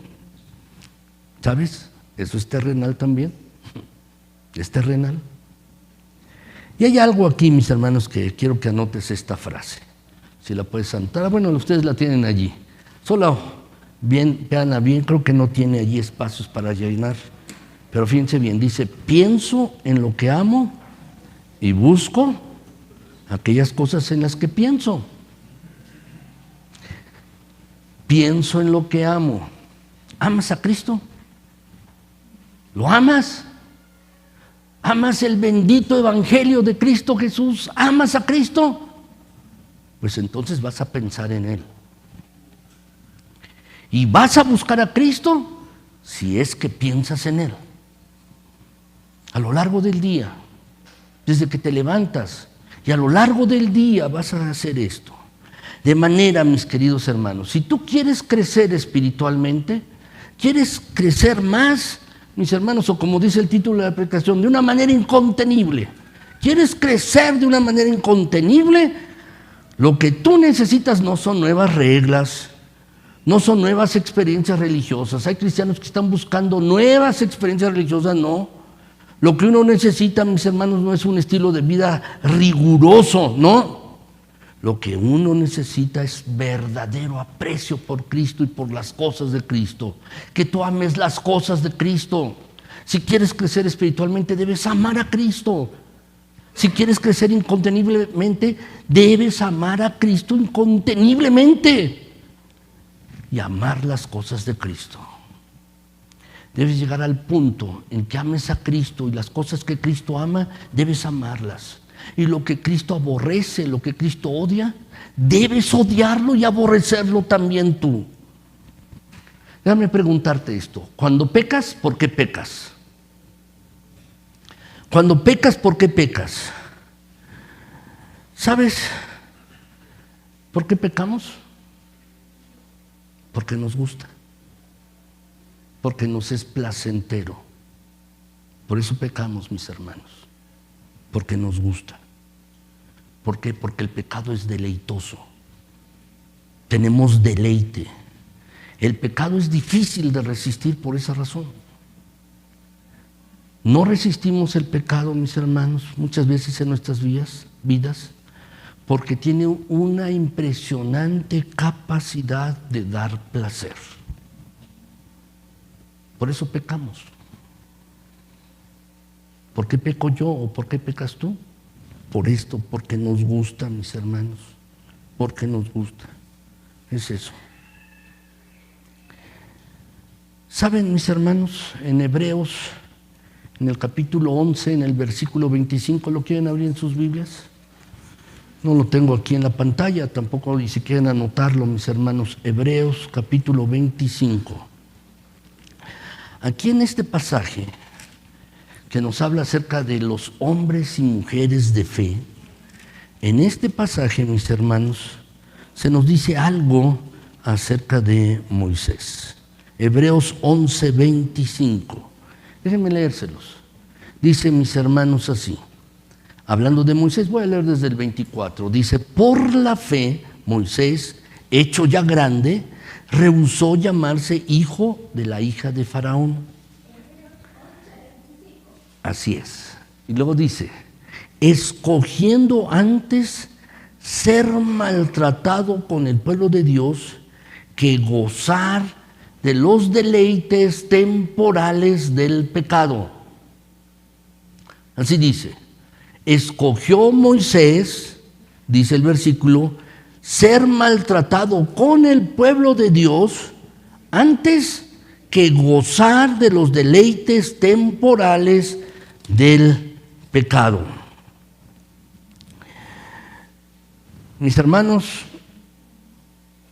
¿Sabes? Eso es terrenal también. Es terrenal. Y hay algo aquí, mis hermanos, que quiero que anotes esta frase. Si la puedes anotar. Bueno, ustedes la tienen allí. Solo bien, veanla bien, creo que no tiene allí espacios para llenar. Pero fíjense bien, dice, pienso en lo que amo y busco aquellas cosas en las que pienso. Pienso en lo que amo. ¿Amas a Cristo? ¿Lo amas? ¿Amas el bendito evangelio de Cristo Jesús? ¿Amas a Cristo? Pues entonces vas a pensar en Él. Y vas a buscar a Cristo si es que piensas en Él. A lo largo del día, desde que te levantas, y a lo largo del día vas a hacer esto. De manera, mis queridos hermanos, si tú quieres crecer espiritualmente, quieres crecer más, mis hermanos, o como dice el título de la predicación, de una manera incontenible. ¿Quieres crecer de una manera incontenible? Lo que tú necesitas no son nuevas reglas, no son nuevas experiencias religiosas. Hay cristianos que están buscando nuevas experiencias religiosas, no. Lo que uno necesita, mis hermanos, no es un estilo de vida riguroso, no. Lo que uno necesita es verdadero aprecio por Cristo y por las cosas de Cristo. Que tú ames las cosas de Cristo. Si quieres crecer espiritualmente, debes amar a Cristo. Si quieres crecer inconteniblemente, debes amar a Cristo inconteniblemente. Y amar las cosas de Cristo. Debes llegar al punto en que ames a Cristo y las cosas que Cristo ama, debes amarlas. Y lo que Cristo aborrece, lo que Cristo odia, debes odiarlo y aborrecerlo también tú. Déjame preguntarte esto. Cuando pecas, ¿por qué pecas? Cuando pecas, ¿por qué pecas? ¿Sabes por qué pecamos? Porque nos gusta. Porque nos es placentero. Por eso pecamos, mis hermanos. Porque nos gusta. ¿Por qué? Porque el pecado es deleitoso. Tenemos deleite. El pecado es difícil de resistir por esa razón. No resistimos el pecado, mis hermanos, muchas veces en nuestras vidas, porque tiene una impresionante capacidad de dar placer. Por eso pecamos. ¿Por qué peco yo o por qué pecas tú? Por esto, porque nos gusta, mis hermanos. Porque nos gusta. Es eso. ¿Saben, mis hermanos? En Hebreos, en el capítulo 11, en el versículo 25, ¿lo quieren abrir en sus Biblias? No lo tengo aquí en la pantalla, tampoco ni si quieren anotarlo, mis hermanos. Hebreos, capítulo 25. Aquí en este pasaje, que nos habla acerca de los hombres y mujeres de fe, en este pasaje, mis hermanos, se nos dice algo acerca de Moisés. Hebreos 11, 25. Déjenme leérselos. Dice, mis hermanos, así. Hablando de Moisés, voy a leer desde el 24. Dice, por la fe, Moisés, hecho ya grande, rehusó llamarse hijo de la hija de Faraón. Así es. Y luego dice, escogiendo antes ser maltratado con el pueblo de Dios que gozar de los deleites temporales del pecado. Así dice, escogió Moisés, dice el versículo, ser maltratado con el pueblo de Dios antes que gozar de los deleites temporales del pecado. Mis hermanos,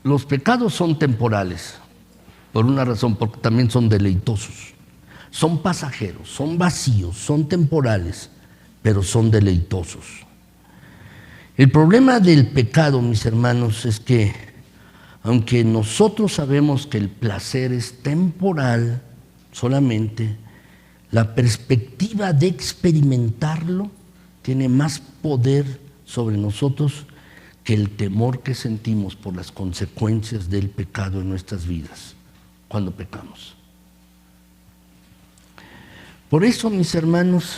los pecados son temporales, por una razón, porque también son deleitosos. Son pasajeros, son vacíos, son temporales, pero son deleitosos. El problema del pecado, mis hermanos, es que aunque nosotros sabemos que el placer es temporal solamente, la perspectiva de experimentarlo tiene más poder sobre nosotros que el temor que sentimos por las consecuencias del pecado en nuestras vidas cuando pecamos. Por eso, mis hermanos,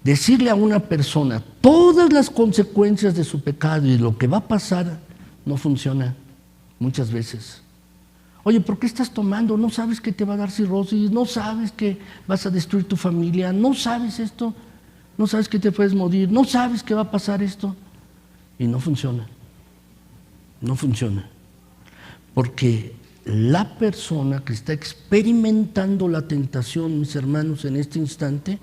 decirle a una persona todas las consecuencias de su pecado y lo que va a pasar no funciona muchas veces. Oye, ¿por qué estás tomando? ¿No sabes que te va a dar cirrosis? ¿No sabes que vas a destruir tu familia? ¿No sabes esto? ¿No sabes que te puedes morir? ¿No sabes que va a pasar esto? Y no funciona. No funciona. Porque la persona que está experimentando la tentación, mis hermanos, en este instante,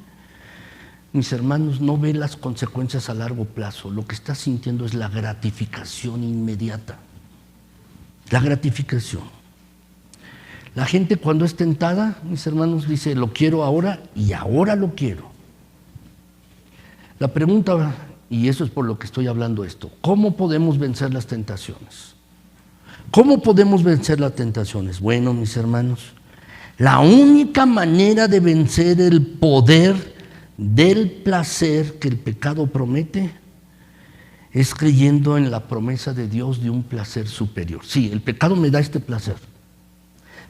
mis hermanos, no ve las consecuencias a largo plazo. Lo que está sintiendo es la gratificación inmediata. La gratificación. La gente cuando es tentada, mis hermanos, dice, lo quiero ahora y ahora lo quiero. La pregunta, y eso es por lo que estoy hablando esto, ¿cómo podemos vencer las tentaciones? ¿Cómo podemos vencer las tentaciones? Bueno, mis hermanos, la única manera de vencer el poder del placer que el pecado promete es creyendo en la promesa de Dios de un placer superior. Sí, el pecado me da este placer,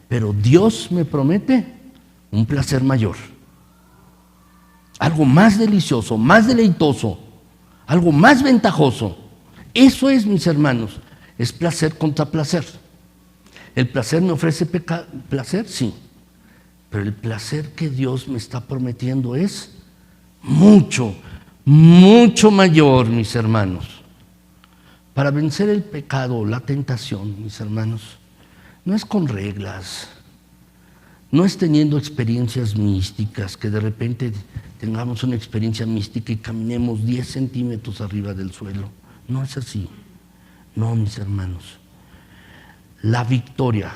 pero Dios me promete un placer mayor, algo más delicioso, más deleitoso, algo más ventajoso. Eso es, mis hermanos, es placer contra placer. ¿El placer me ofrece placer? Sí, pero el placer que Dios me está prometiendo es mucho, mucho mayor, mis hermanos. Para vencer el pecado, la tentación, mis hermanos, no es con reglas, no es teniendo experiencias místicas, que de repente tengamos una experiencia mística y caminemos 10 centímetros arriba del suelo. No es así. No, mis hermanos. La victoria,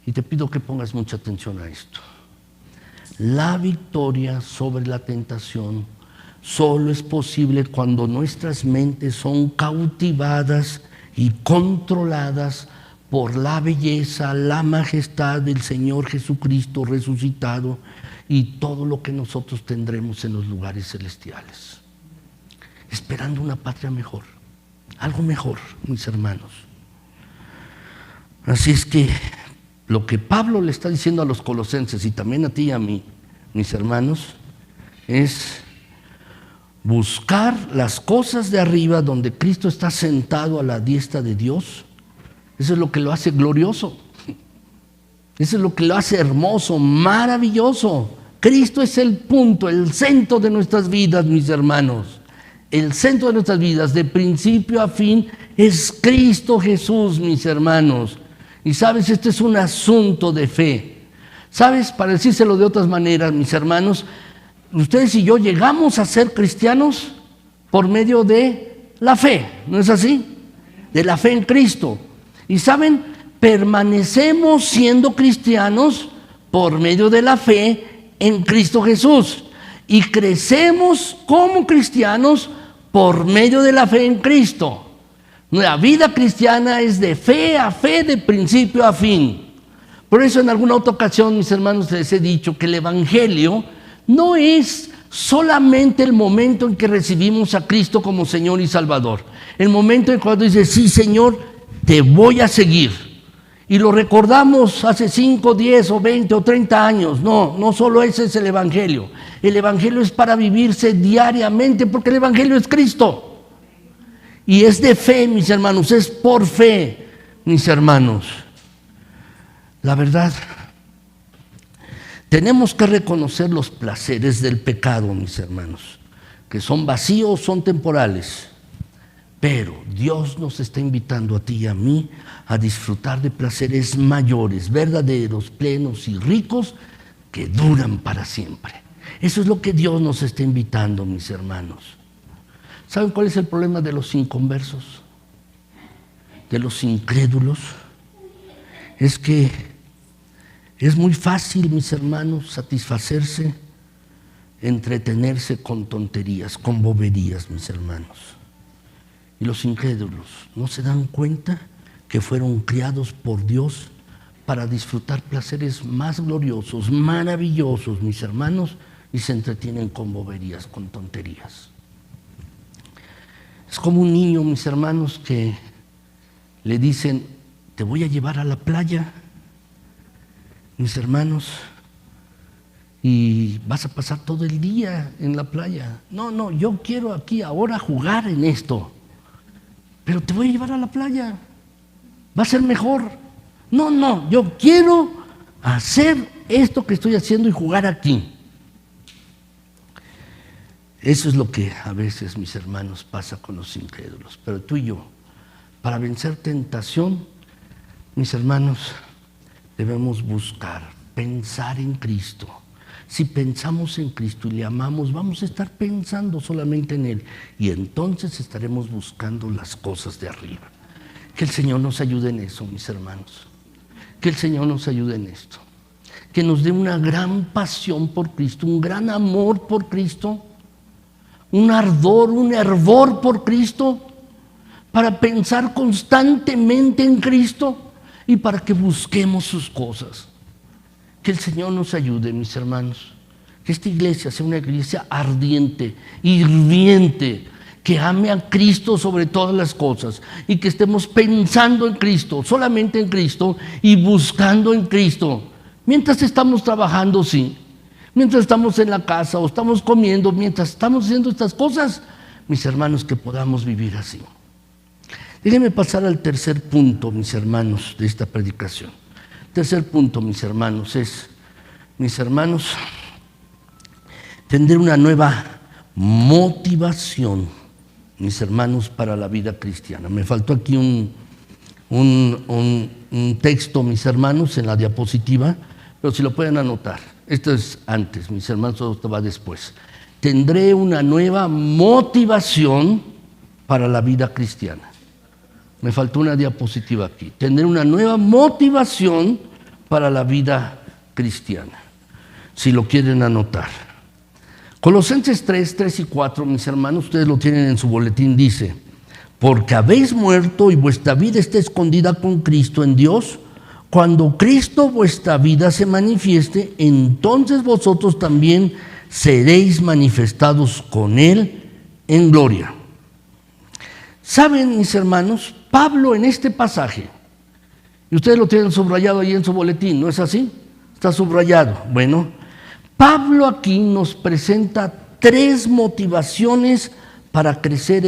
y te pido que pongas mucha atención a esto, la victoria sobre la tentación solo es posible cuando nuestras mentes son cautivadas y controladas por la belleza, la majestad del Señor Jesucristo resucitado y todo lo que nosotros tendremos en los lugares celestiales, esperando una patria mejor, algo mejor, mis hermanos. Así es que lo que Pablo le está diciendo a los colosenses y también a ti y a mí, mis hermanos, es buscar las cosas de arriba donde Cristo está sentado a la diestra de Dios. Eso es lo que lo hace glorioso. Eso es lo que lo hace hermoso, maravilloso. Cristo es el punto, el centro de nuestras vidas, mis hermanos. El centro de nuestras vidas, de principio a fin, es Cristo Jesús, mis hermanos. Y sabes, este es un asunto de fe. Sabes, para decírselo de otras maneras, mis hermanos, ustedes y yo llegamos a ser cristianos por medio de la fe, ¿no es así? De la fe en Cristo. Y saben, permanecemos siendo cristianos por medio de la fe en Cristo Jesús. Y crecemos como cristianos por medio de la fe en Cristo. La vida cristiana es de fe a fe, de principio a fin. Por eso en alguna otra ocasión, mis hermanos, les he dicho que el Evangelio no es solamente el momento en que recibimos a Cristo como Señor y Salvador. El momento en cuando dice, sí, Señor, te voy a seguir. y lo recordamos hace 5, 10 o 20 o 30 años. No, no solo ese es el Evangelio. El Evangelio es para vivirse diariamente, porque el Evangelio es Cristo. Y es de fe, mis hermanos, es por fe, mis hermanos. La verdad, tenemos que reconocer los placeres del pecado, mis hermanos, que son vacíos, son temporales. Pero Dios nos está invitando a ti y a mí a disfrutar de placeres mayores, verdaderos, plenos y ricos, que duran para siempre. Eso es lo que Dios nos está invitando, mis hermanos. ¿Saben cuál es el problema de los inconversos? De los incrédulos. Es que es muy fácil, mis hermanos, satisfacerse, entretenerse con tonterías, con boberías, mis hermanos. Y los incrédulos no se dan cuenta que fueron criados por Dios para disfrutar placeres más gloriosos, maravillosos, mis hermanos, y se entretienen con boberías, con tonterías. Es como un niño, mis hermanos, que le dicen: te voy a llevar a la playa, mis hermanos, y vas a pasar todo el día en la playa. No, yo quiero aquí ahora jugar en esto, pero te voy a llevar a la playa, va a ser mejor. No, yo quiero hacer esto que estoy haciendo y jugar aquí. Eso es lo que a veces, mis hermanos, pasa con los incrédulos. Pero tú y yo, para vencer tentación, mis hermanos, debemos buscar, pensar en Cristo. Si pensamos en Cristo y le amamos, vamos a estar pensando solamente en Él, y entonces estaremos buscando las cosas de arriba. Que el Señor nos ayude en eso, mis hermanos. Que el Señor nos ayude en esto. Que nos dé una gran pasión por Cristo, un gran amor por Cristo, un ardor, un hervor por Cristo, para pensar constantemente en Cristo y para que busquemos sus cosas. Que el Señor nos ayude, mis hermanos. Que esta iglesia sea una iglesia ardiente, hirviente, que ame a Cristo sobre todas las cosas, y que estemos pensando en Cristo, solamente en Cristo, y buscando en Cristo. Mientras estamos trabajando, sí. Mientras estamos en la casa o estamos comiendo, mientras estamos haciendo estas cosas, mis hermanos, que podamos vivir así. Déjenme pasar al tercer punto, mis hermanos, de esta predicación. Tercer punto, mis hermanos, es, mis hermanos, tener una nueva motivación, mis hermanos, para la vida cristiana. Me faltó aquí un texto, mis hermanos, en la diapositiva, pero si lo pueden anotar. Esto es antes, mis hermanos, esto va después. Tendré una nueva motivación para la vida cristiana. Me faltó una diapositiva aquí. Tendré una nueva motivación para la vida cristiana, si lo quieren anotar. Colosenses 3 y 4, mis hermanos, ustedes lo tienen en su boletín, dice: porque habéis muerto y vuestra vida está escondida con Cristo en Dios. Cuando Cristo vuestra vida se manifieste, entonces vosotros también seréis manifestados con Él en gloria. ¿Saben, mis hermanos? Pablo en este pasaje, y ustedes lo tienen subrayado ahí en su boletín, ¿no es así? Está subrayado. Bueno, Pablo aquí nos presenta 3 motivaciones para crecer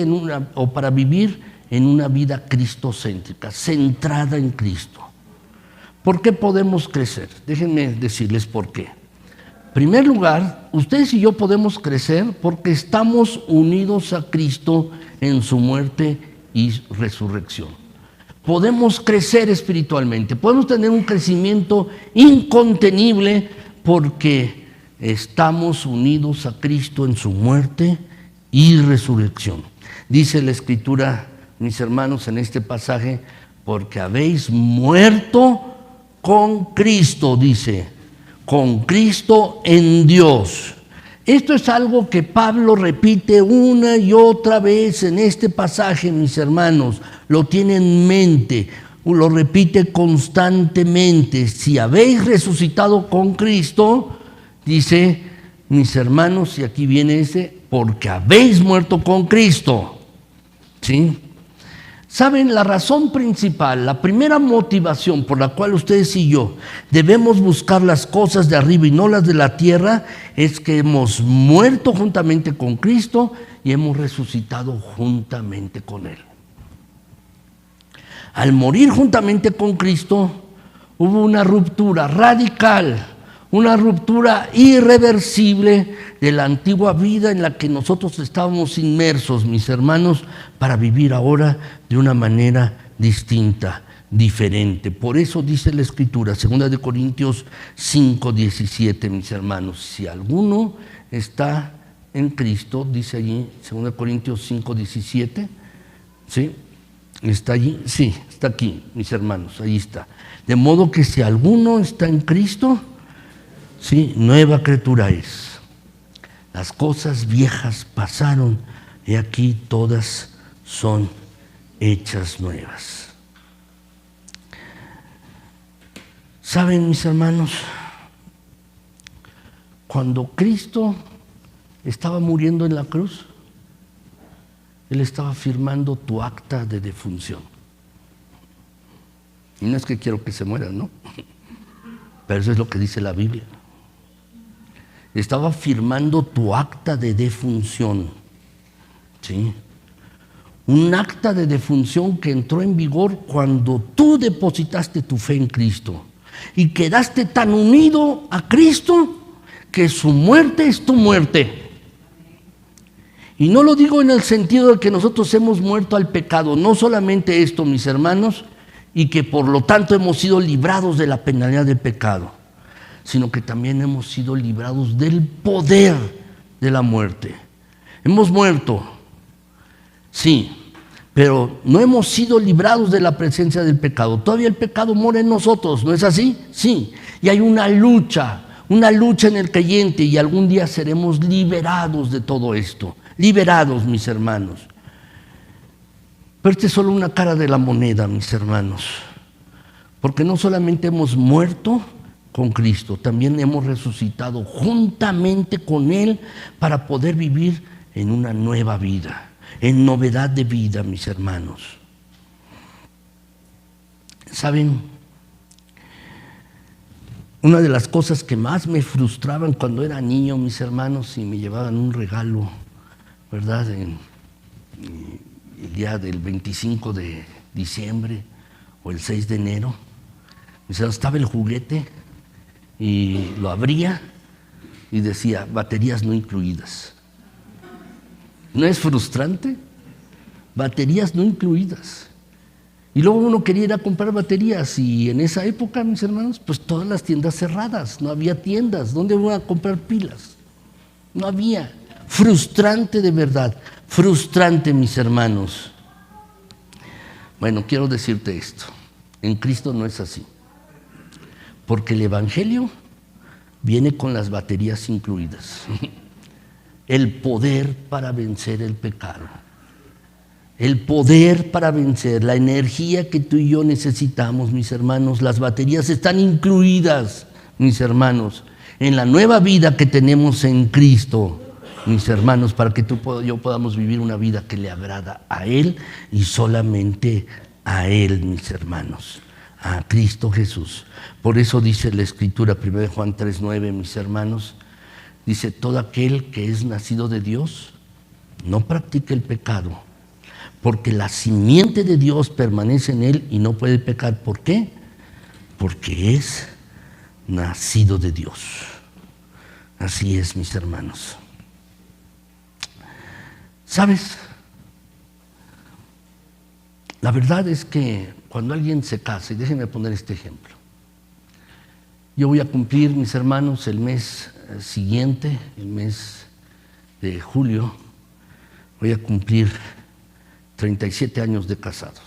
o para vivir en una vida cristocéntrica, centrada en Cristo. ¿Por qué podemos crecer? Déjenme decirles por qué. En primer lugar, ustedes y yo podemos crecer porque estamos unidos a Cristo en su muerte y resurrección. Podemos crecer espiritualmente, podemos tener un crecimiento incontenible porque estamos unidos a Cristo en su muerte y resurrección. Dice la Escritura, mis hermanos, en este pasaje: porque habéis muerto con Cristo, dice, con Cristo en Dios. Esto es algo que Pablo repite una y otra vez en este pasaje, mis hermanos. Lo tiene en mente, lo repite constantemente. Si habéis resucitado con Cristo, dice, mis hermanos, y aquí viene ese, porque habéis muerto con Cristo. ¿Sí? ¿Saben? La razón principal, la primera motivación por la cual ustedes y yo debemos buscar las cosas de arriba y no las de la tierra es que hemos muerto juntamente con Cristo y hemos resucitado juntamente con Él. Al morir juntamente con Cristo, hubo una ruptura radical, una ruptura irreversible de la antigua vida en la que nosotros estábamos inmersos, mis hermanos, para vivir ahora de una manera distinta, diferente. Por eso dice la Escritura, 2 Corintios 5:17, mis hermanos, si alguno está en Cristo, dice allí 2 Corintios 5:17, ¿sí? ¿Está allí? Sí, está aquí, mis hermanos, ahí está. De modo que si alguno está en Cristo, sí, nueva criatura es. Las cosas viejas pasaron y aquí todas son hechas nuevas. ¿Saben, mis hermanos? Cuando Cristo estaba muriendo en la cruz, Él estaba firmando tu acta de defunción. Y no es que quiero que se mueran, ¿no? Pero eso es lo que dice la Biblia. Estaba firmando tu acta de defunción, ¿sí? Un acta de defunción que entró en vigor cuando tú depositaste tu fe en Cristo y quedaste tan unido a Cristo que su muerte es tu muerte. Y no lo digo en el sentido de que nosotros hemos muerto al pecado, no solamente esto, mis hermanos, y que por lo tanto hemos sido librados de la penalidad del pecado, sino que también hemos sido librados del poder de la muerte. Hemos muerto, sí, pero no hemos sido librados de la presencia del pecado. Todavía el pecado mora en nosotros, ¿no es así? Sí, y hay una lucha en el creyente y algún día seremos liberados de todo esto. Liberados, mis hermanos. Pero esta es solo una cara de la moneda, mis hermanos, porque no solamente hemos muerto con Cristo, también hemos resucitado juntamente con Él para poder vivir en una nueva vida, en novedad de vida, mis hermanos. ¿Saben? Una de las cosas que más me frustraban cuando era niño, mis hermanos, y me llevaban un regalo, ¿verdad? El día del 25 de diciembre o el 6 de enero, mis hermanos, estaba el juguete y lo abría y decía, baterías no incluidas. ¿No es frustrante? Baterías no incluidas. Y luego uno quería ir a comprar baterías y en esa época, mis hermanos, pues todas las tiendas cerradas, no había tiendas. ¿Dónde voy a comprar pilas? No había. Frustrante de verdad, frustrante, mis hermanos. Bueno, quiero decirte esto, en Cristo no es así, porque el Evangelio viene con las baterías incluidas, el poder para vencer el pecado, el poder para vencer, la energía que tú y yo necesitamos, mis hermanos, las baterías están incluidas, mis hermanos, en la nueva vida que tenemos en Cristo, mis hermanos, para que tú y yo podamos vivir una vida que le agrada a Él y solamente a Él, mis hermanos, a Cristo Jesús. Por eso dice la Escritura, 1 Juan 3:9, mis hermanos, dice, todo aquel que es nacido de Dios no practica el pecado, porque la simiente de Dios permanece en él y no puede pecar. ¿Por qué? Porque es nacido de Dios. Así es, mis hermanos. ¿Sabes? La verdad es que cuando alguien se casa, y déjenme poner este ejemplo, yo voy a cumplir, mis hermanos, el mes siguiente, el mes de julio, voy a cumplir 37 años de casado.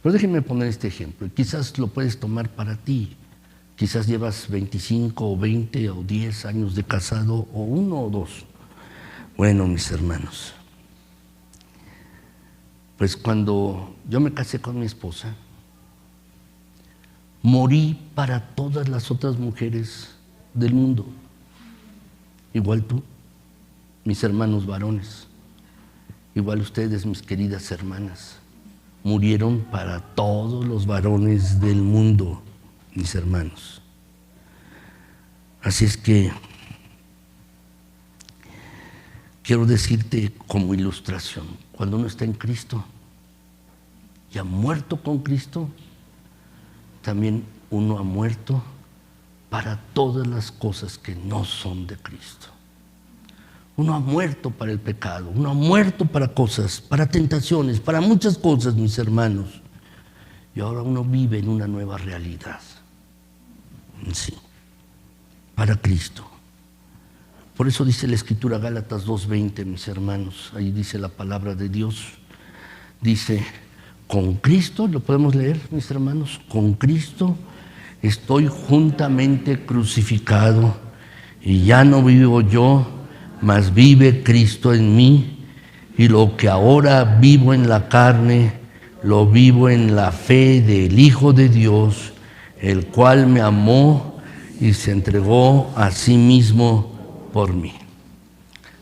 Pero déjenme poner este ejemplo, y quizás lo puedes tomar para ti. Quizás llevas 25 o 20 o 10 años de casado, o 1 o 2. Bueno, mis hermanos, pues cuando yo me casé con mi esposa, morí para todas las otras mujeres del mundo, igual tú, mis hermanos varones, igual ustedes, mis queridas hermanas, murieron para todos los varones del mundo, mis hermanos. Así es que quiero decirte como ilustración, cuando uno está en Cristo y ha muerto con Cristo, también uno ha muerto para todas las cosas que no son de Cristo. Uno ha muerto para el pecado, uno ha muerto para cosas, para tentaciones, para muchas cosas, mis hermanos. Y ahora uno vive en una nueva realidad. Sí, para Cristo. Por eso dice la Escritura, Gálatas 2:20, mis hermanos, ahí dice la palabra de Dios. Dice, con Cristo, lo podemos leer, mis hermanos, con Cristo estoy juntamente crucificado y ya no vivo yo, mas vive Cristo en mí, y lo que ahora vivo en la carne, lo vivo en la fe del Hijo de Dios, el cual me amó y se entregó a sí mismo por mí.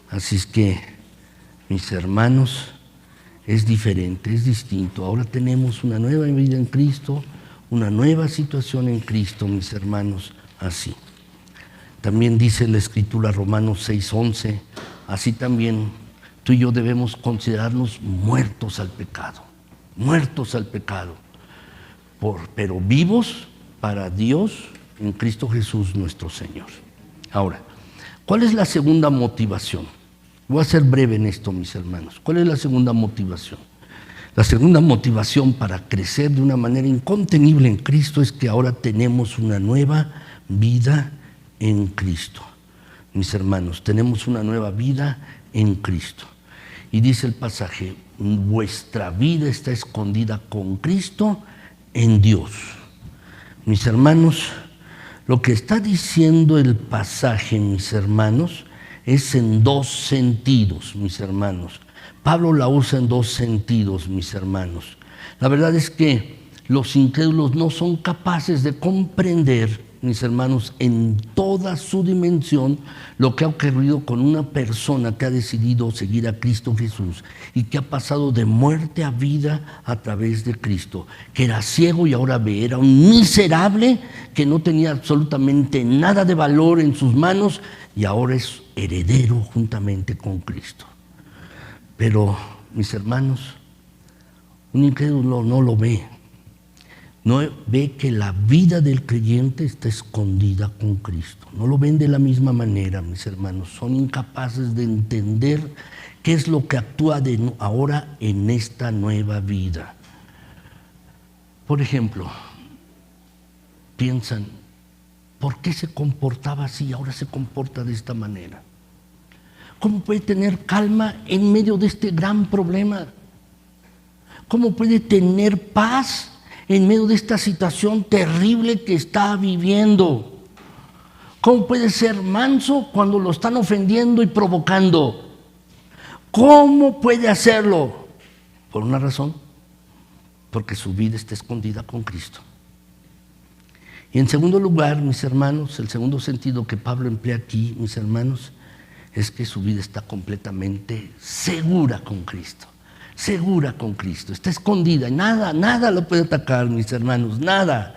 Así es que, mis hermanos, es diferente, es distinto. Ahora tenemos una nueva vida en Cristo, una nueva situación en Cristo, mis hermanos, así. También dice la Escritura, Romanos 6:11, así también tú y yo debemos considerarnos muertos al pecado, pero vivos para Dios en Cristo Jesús nuestro Señor. Ahora, ¿cuál es la segunda motivación? Voy a ser breve en esto, mis hermanos. ¿Cuál es la segunda motivación? La segunda motivación para crecer de una manera incontenible en Cristo es que ahora tenemos una nueva vida en Cristo. Mis hermanos, tenemos una nueva vida en Cristo. Y dice el pasaje, vuestra vida está escondida con Cristo en Dios. Mis hermanos, lo que está diciendo el pasaje, mis hermanos, es en dos sentidos, mis hermanos. Pablo la usa en dos sentidos, mis hermanos. La verdad es que los incrédulos no son capaces de comprender, mis hermanos, en toda su dimensión lo que ha ocurrido con una persona que ha decidido seguir a Cristo Jesús y que ha pasado de muerte a vida a través de Cristo, que era ciego y ahora ve, era un miserable que no tenía absolutamente nada de valor en sus manos y ahora es heredero juntamente con Cristo. Pero, mis hermanos, un incrédulo no lo ve. No ve que la vida del creyente está escondida con Cristo. No lo ven de la misma manera, mis hermanos. Son incapaces de entender qué es lo que actúa ahora en esta nueva vida. Por ejemplo, piensan, ¿por qué se comportaba así y ahora se comporta de esta manera? ¿Cómo puede tener calma en medio de este gran problema? ¿Cómo puede tener paz en medio de esta situación terrible que está viviendo? ¿Cómo puede ser manso cuando lo están ofendiendo y provocando? ¿Cómo puede hacerlo? Por una razón, porque su vida está escondida con Cristo. Y en segundo lugar, mis hermanos, el segundo sentido que Pablo emplea aquí, mis hermanos, es que su vida está completamente segura con Cristo. Segura con Cristo, está escondida, nada lo puede atacar, mis hermanos, nada.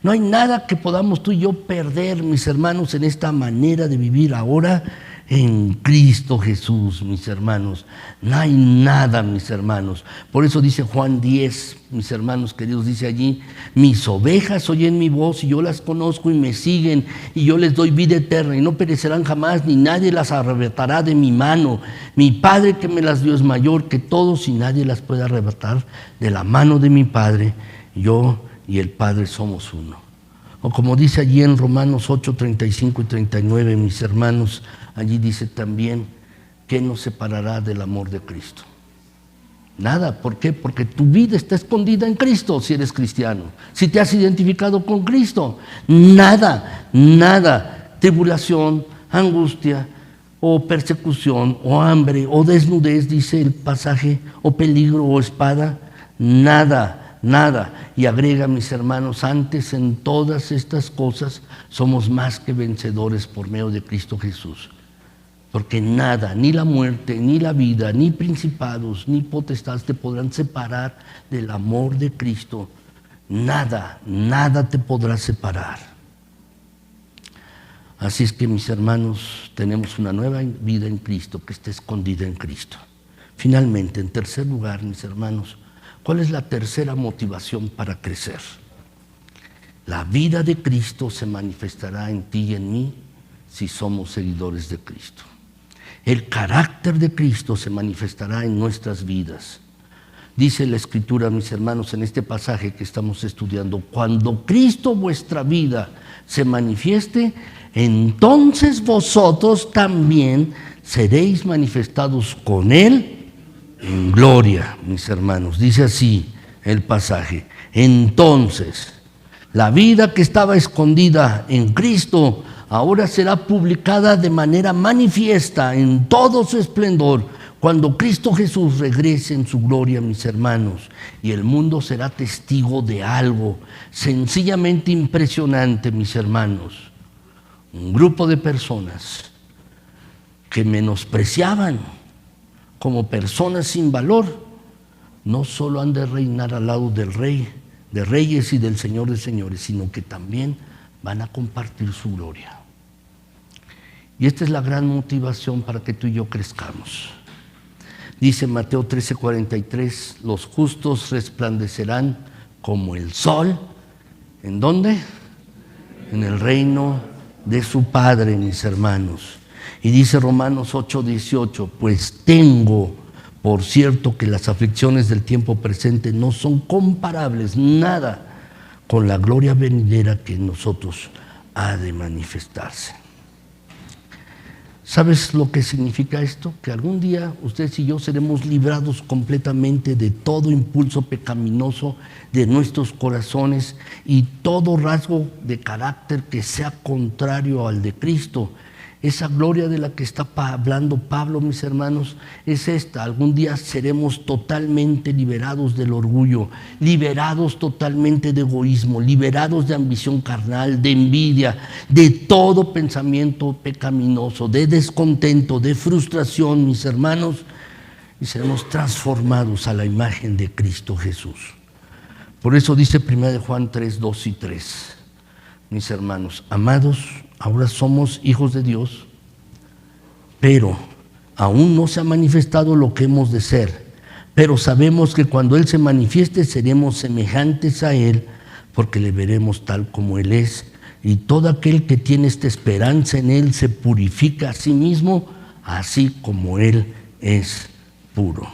No hay nada que podamos tú y yo perder, mis hermanos, en esta manera de vivir ahora en Cristo Jesús, mis hermanos. No hay nada, mis hermanos. Por eso dice Juan 10, mis hermanos queridos, dice allí, mis ovejas oyen mi voz y yo las conozco y me siguen y yo les doy vida eterna y no perecerán jamás ni nadie las arrebatará de mi mano. Mi Padre que me las dio es mayor que todos y nadie las puede arrebatar de la mano de mi Padre. Yo y el Padre somos uno. O como dice allí en Romanos 8, 35 y 39, mis hermanos, allí dice también, ¿qué nos separará del amor de Cristo? Nada. ¿Por qué? Porque tu vida está escondida en Cristo si eres cristiano. Si te has identificado con Cristo, nada, tribulación, angustia, o persecución, o hambre, o desnudez, dice el pasaje, o peligro, o espada, nada. Y agrega, mis hermanos, antes en todas estas cosas somos más que vencedores por medio de Cristo Jesús. porque nada, ni la muerte, ni la vida, ni principados, ni potestades te podrán separar del amor de Cristo. Nada, nada te podrá separar. Así es que, mis hermanos, tenemos una nueva vida en Cristo que está escondida en Cristo. Finalmente, en tercer lugar, mis hermanos, ¿cuál es la tercera motivación para crecer? La vida de Cristo se manifestará en ti y en mí si somos seguidores de Cristo. El carácter de Cristo se manifestará en nuestras vidas. Dice la Escritura, mis hermanos, en este pasaje que estamos estudiando: cuando Cristo vuestra vida se manifieste, entonces vosotros también seréis manifestados con Él en gloria, mis hermanos. Dice así el pasaje: entonces, la vida que estaba escondida en Cristo ahora será publicada de manera manifiesta en todo su esplendor cuando Cristo Jesús regrese en su gloria, mis hermanos. Y el mundo será testigo de algo sencillamente impresionante, mis hermanos. Un grupo de personas que menospreciaban como personas sin valor, no solo han de reinar al lado del Rey de Reyes y del Señor de Señores, sino que también van a compartir su gloria. Y esta es la gran motivación para que tú y yo crezcamos. Dice Mateo 13:43, los justos resplandecerán como el sol. ¿En dónde? En el reino de su Padre, mis hermanos. Y dice Romanos 8:18, pues tengo por cierto que las aflicciones del tiempo presente no son comparables, nada, con la gloria venidera que en nosotros ha de manifestarse. ¿Sabes lo que significa esto? Que algún día ustedes y yo seremos librados completamente de todo impulso pecaminoso de nuestros corazones y todo rasgo de carácter que sea contrario al de Cristo. Esa gloria de la que está hablando Pablo, mis hermanos, es esta: algún día seremos totalmente liberados del orgullo, liberados totalmente de egoísmo, liberados de ambición carnal, de envidia, de todo pensamiento pecaminoso, de descontento, de frustración, mis hermanos, y seremos transformados a la imagen de Cristo Jesús. Por eso dice 1 Juan 3, 2 y 3, mis hermanos, amados, ahora somos hijos de Dios, pero aún no se ha manifestado lo que hemos de ser. Pero sabemos que cuando Él se manifieste seremos semejantes a Él, porque le veremos tal como Él es. Y todo aquel que tiene esta esperanza en Él se purifica a sí mismo, así como Él es puro.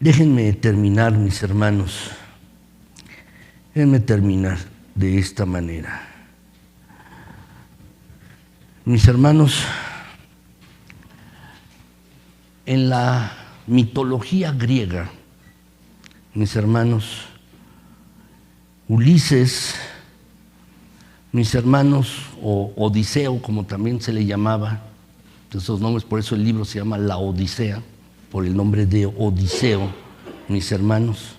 Déjenme terminar, mis hermanos. Déjenme terminar de esta manera. Mis hermanos, en la mitología griega, mis hermanos, Ulises, mis hermanos, o Odiseo, como también se le llamaba, esos nombres, por eso el libro se llama La Odisea, por el nombre de Odiseo, mis hermanos,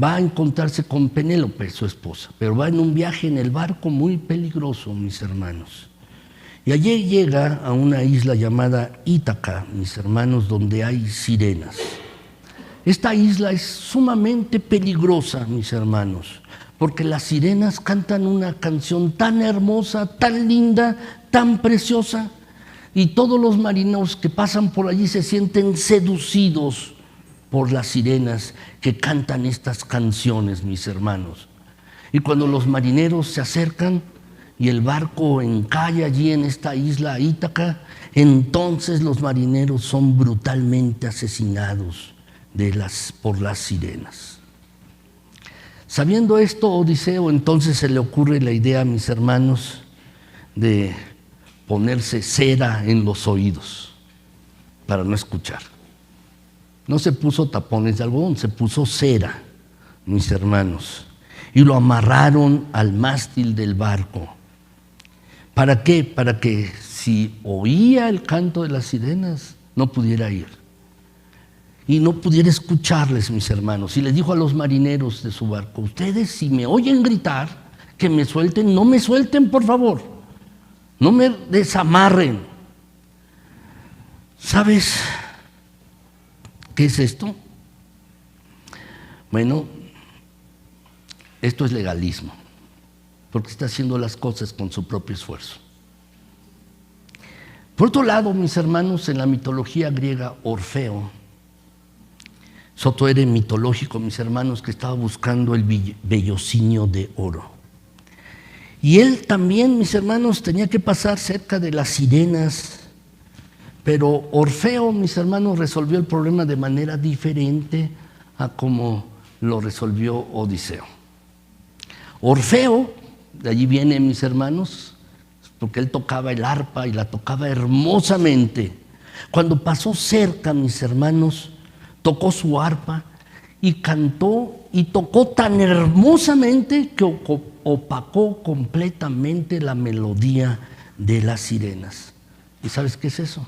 va a encontrarse con Penélope, su esposa, pero va en un viaje en el barco muy peligroso, mis hermanos. Y allí llega a una isla llamada Ítaca, mis hermanos, donde hay sirenas. Esta isla es sumamente peligrosa, mis hermanos, porque las sirenas cantan una canción tan hermosa, tan linda, tan preciosa, y todos los marineros que pasan por allí se sienten seducidos por las sirenas que cantan estas canciones, mis hermanos. Y cuando los marineros se acercan y el barco encalla allí en esta isla Ítaca, entonces los marineros son brutalmente asesinados por las sirenas. Sabiendo esto, Odiseo entonces se le ocurre la idea, mis hermanos, de ponerse cera en los oídos para no escuchar. No se puso tapones de algodón, se puso cera, mis hermanos, y lo amarraron al mástil del barco. ¿Para qué? Para que si oía el canto de las sirenas, no pudiera ir. Y no pudiera escucharles, mis hermanos. Y les dijo a los marineros de su barco: ustedes, si me oyen gritar que me suelten. No me suelten, por favor. No me desamarren. ¿Sabes qué es esto? Bueno, esto es legalismo, porque está haciendo las cosas con su propio esfuerzo. Por otro lado, mis hermanos, en la mitología griega, Orfeo, es otro héroe mitológico, mis hermanos, que estaba buscando el vellocinio de oro. Y él también, mis hermanos, tenía que pasar cerca de las sirenas, pero Orfeo, mis hermanos, resolvió el problema de manera diferente a como lo resolvió Odiseo. Orfeo, de allí viene, mis hermanos, porque él tocaba el arpa y la tocaba hermosamente. Cuando pasó cerca, mis hermanos, tocó su arpa y cantó y tocó tan hermosamente que opacó completamente la melodía de las sirenas. ¿Y sabes qué es eso?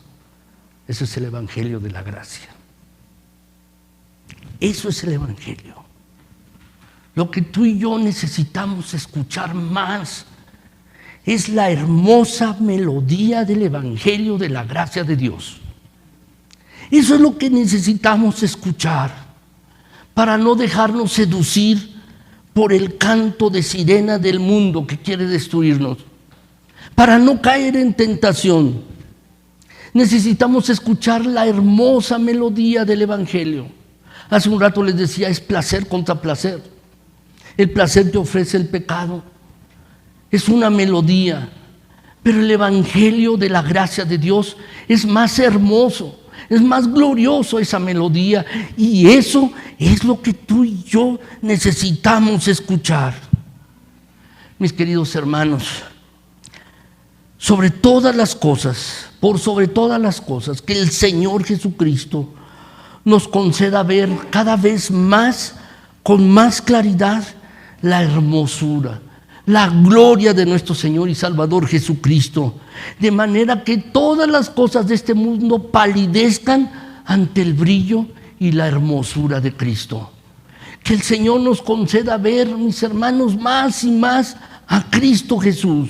Eso es el Evangelio de la gracia. Eso es el Evangelio. Lo que tú y yo necesitamos escuchar más es la hermosa melodía del Evangelio de la gracia de Dios. Eso es lo que necesitamos escuchar para no dejarnos seducir por el canto de sirena del mundo que quiere destruirnos, para no caer en tentación. Necesitamos escuchar la hermosa melodía del Evangelio. Hace un rato les decía, es placer contra placer. El placer te ofrece el pecado. Es una melodía, pero el Evangelio de la gracia de Dios es más hermoso, es más glorioso esa melodía, y eso es lo que tú y yo necesitamos escuchar. Mis queridos hermanos, sobre todas las cosas, por sobre todas las cosas, que el Señor Jesucristo nos conceda ver cada vez más, con más claridad, la hermosura, la gloria de nuestro Señor y Salvador Jesucristo, de manera que todas las cosas de este mundo palidezcan ante el brillo y la hermosura de Cristo. Que el Señor nos conceda ver, mis hermanos, más y más a Cristo Jesús.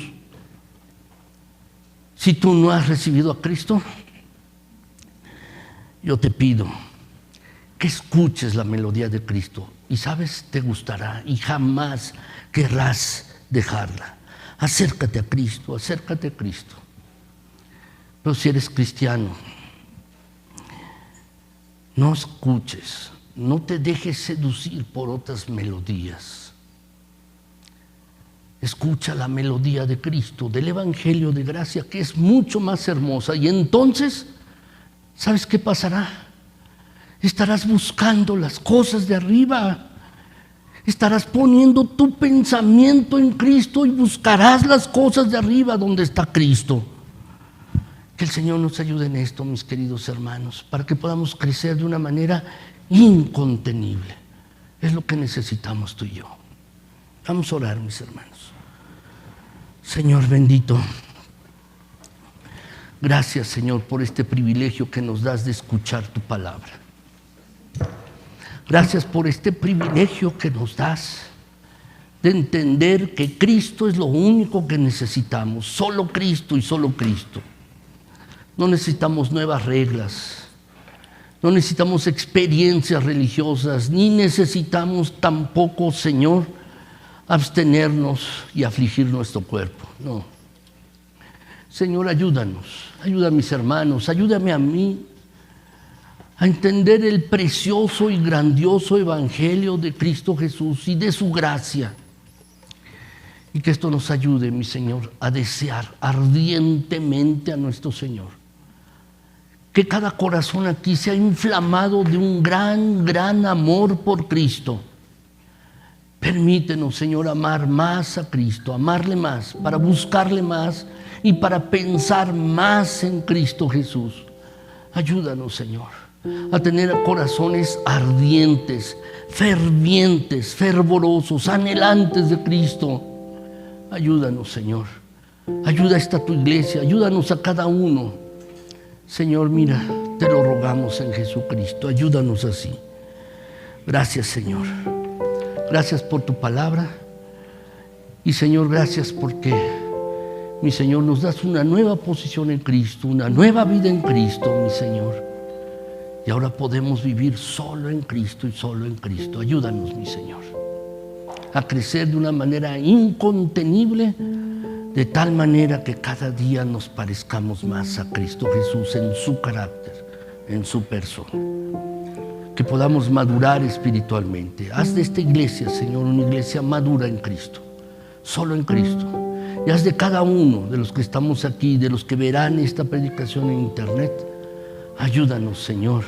Si tú no has recibido a Cristo, yo te pido que escuches la melodía de Cristo, y sabes, te gustará y jamás querrás dejarla. Acércate a Cristo, acércate a Cristo. Pero si eres cristiano, no escuches, no te dejes seducir por otras melodías. Escucha la melodía de Cristo, del Evangelio de gracia, que es mucho más hermosa. Y entonces, ¿sabes qué pasará? Estarás buscando las cosas de arriba. Estarás poniendo tu pensamiento en Cristo y buscarás las cosas de arriba donde está Cristo. Que el Señor nos ayude en esto, mis queridos hermanos, para que podamos crecer de una manera incontenible. Es lo que necesitamos tú y yo. Vamos a orar, mis hermanos. Señor bendito, gracias, Señor, por este privilegio que nos das de escuchar tu palabra. Gracias por este privilegio que nos das de entender que Cristo es lo único que necesitamos, solo Cristo y solo Cristo. No necesitamos nuevas reglas, no necesitamos experiencias religiosas, ni necesitamos tampoco, Señor, abstenernos y afligir nuestro cuerpo. No. Señor, ayúdanos, ayuda a mis hermanos, ayúdame a mí a entender el precioso y grandioso Evangelio de Cristo Jesús y de su gracia. Y que esto nos ayude, mi Señor, a desear ardientemente a nuestro Señor. Que cada corazón aquí sea inflamado de un gran amor por Cristo. Permítenos, Señor, amar más a Cristo, amarle más, para buscarle más y para pensar más en Cristo Jesús. Ayúdanos, Señor, a tener corazones ardientes, fervientes, fervorosos, anhelantes de Cristo. Ayúdanos, Señor. Ayuda a esta tu iglesia, ayúdanos a cada uno. Señor, mira, te lo rogamos en Jesucristo. Ayúdanos así. Gracias, Señor. Gracias por tu palabra. Y Señor, gracias porque, mi Señor, nos das una nueva posición en Cristo, una nueva vida en Cristo, mi Señor. Y ahora podemos vivir solo en Cristo y solo en Cristo. Ayúdanos, mi Señor, a crecer de una manera incontenible, de tal manera que cada día nos parezcamos más a Cristo Jesús en su carácter, en su persona. Que podamos madurar espiritualmente. Haz de esta iglesia, Señor, una iglesia madura en Cristo, solo en Cristo. Y haz de cada uno de los que estamos aquí, de los que verán esta predicación en internet, ayúdanos, Señor,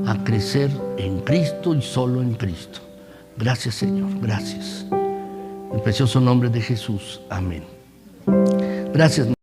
a crecer en Cristo y solo en Cristo. Gracias, Señor, gracias. En el precioso nombre de Jesús, amén. Gracias.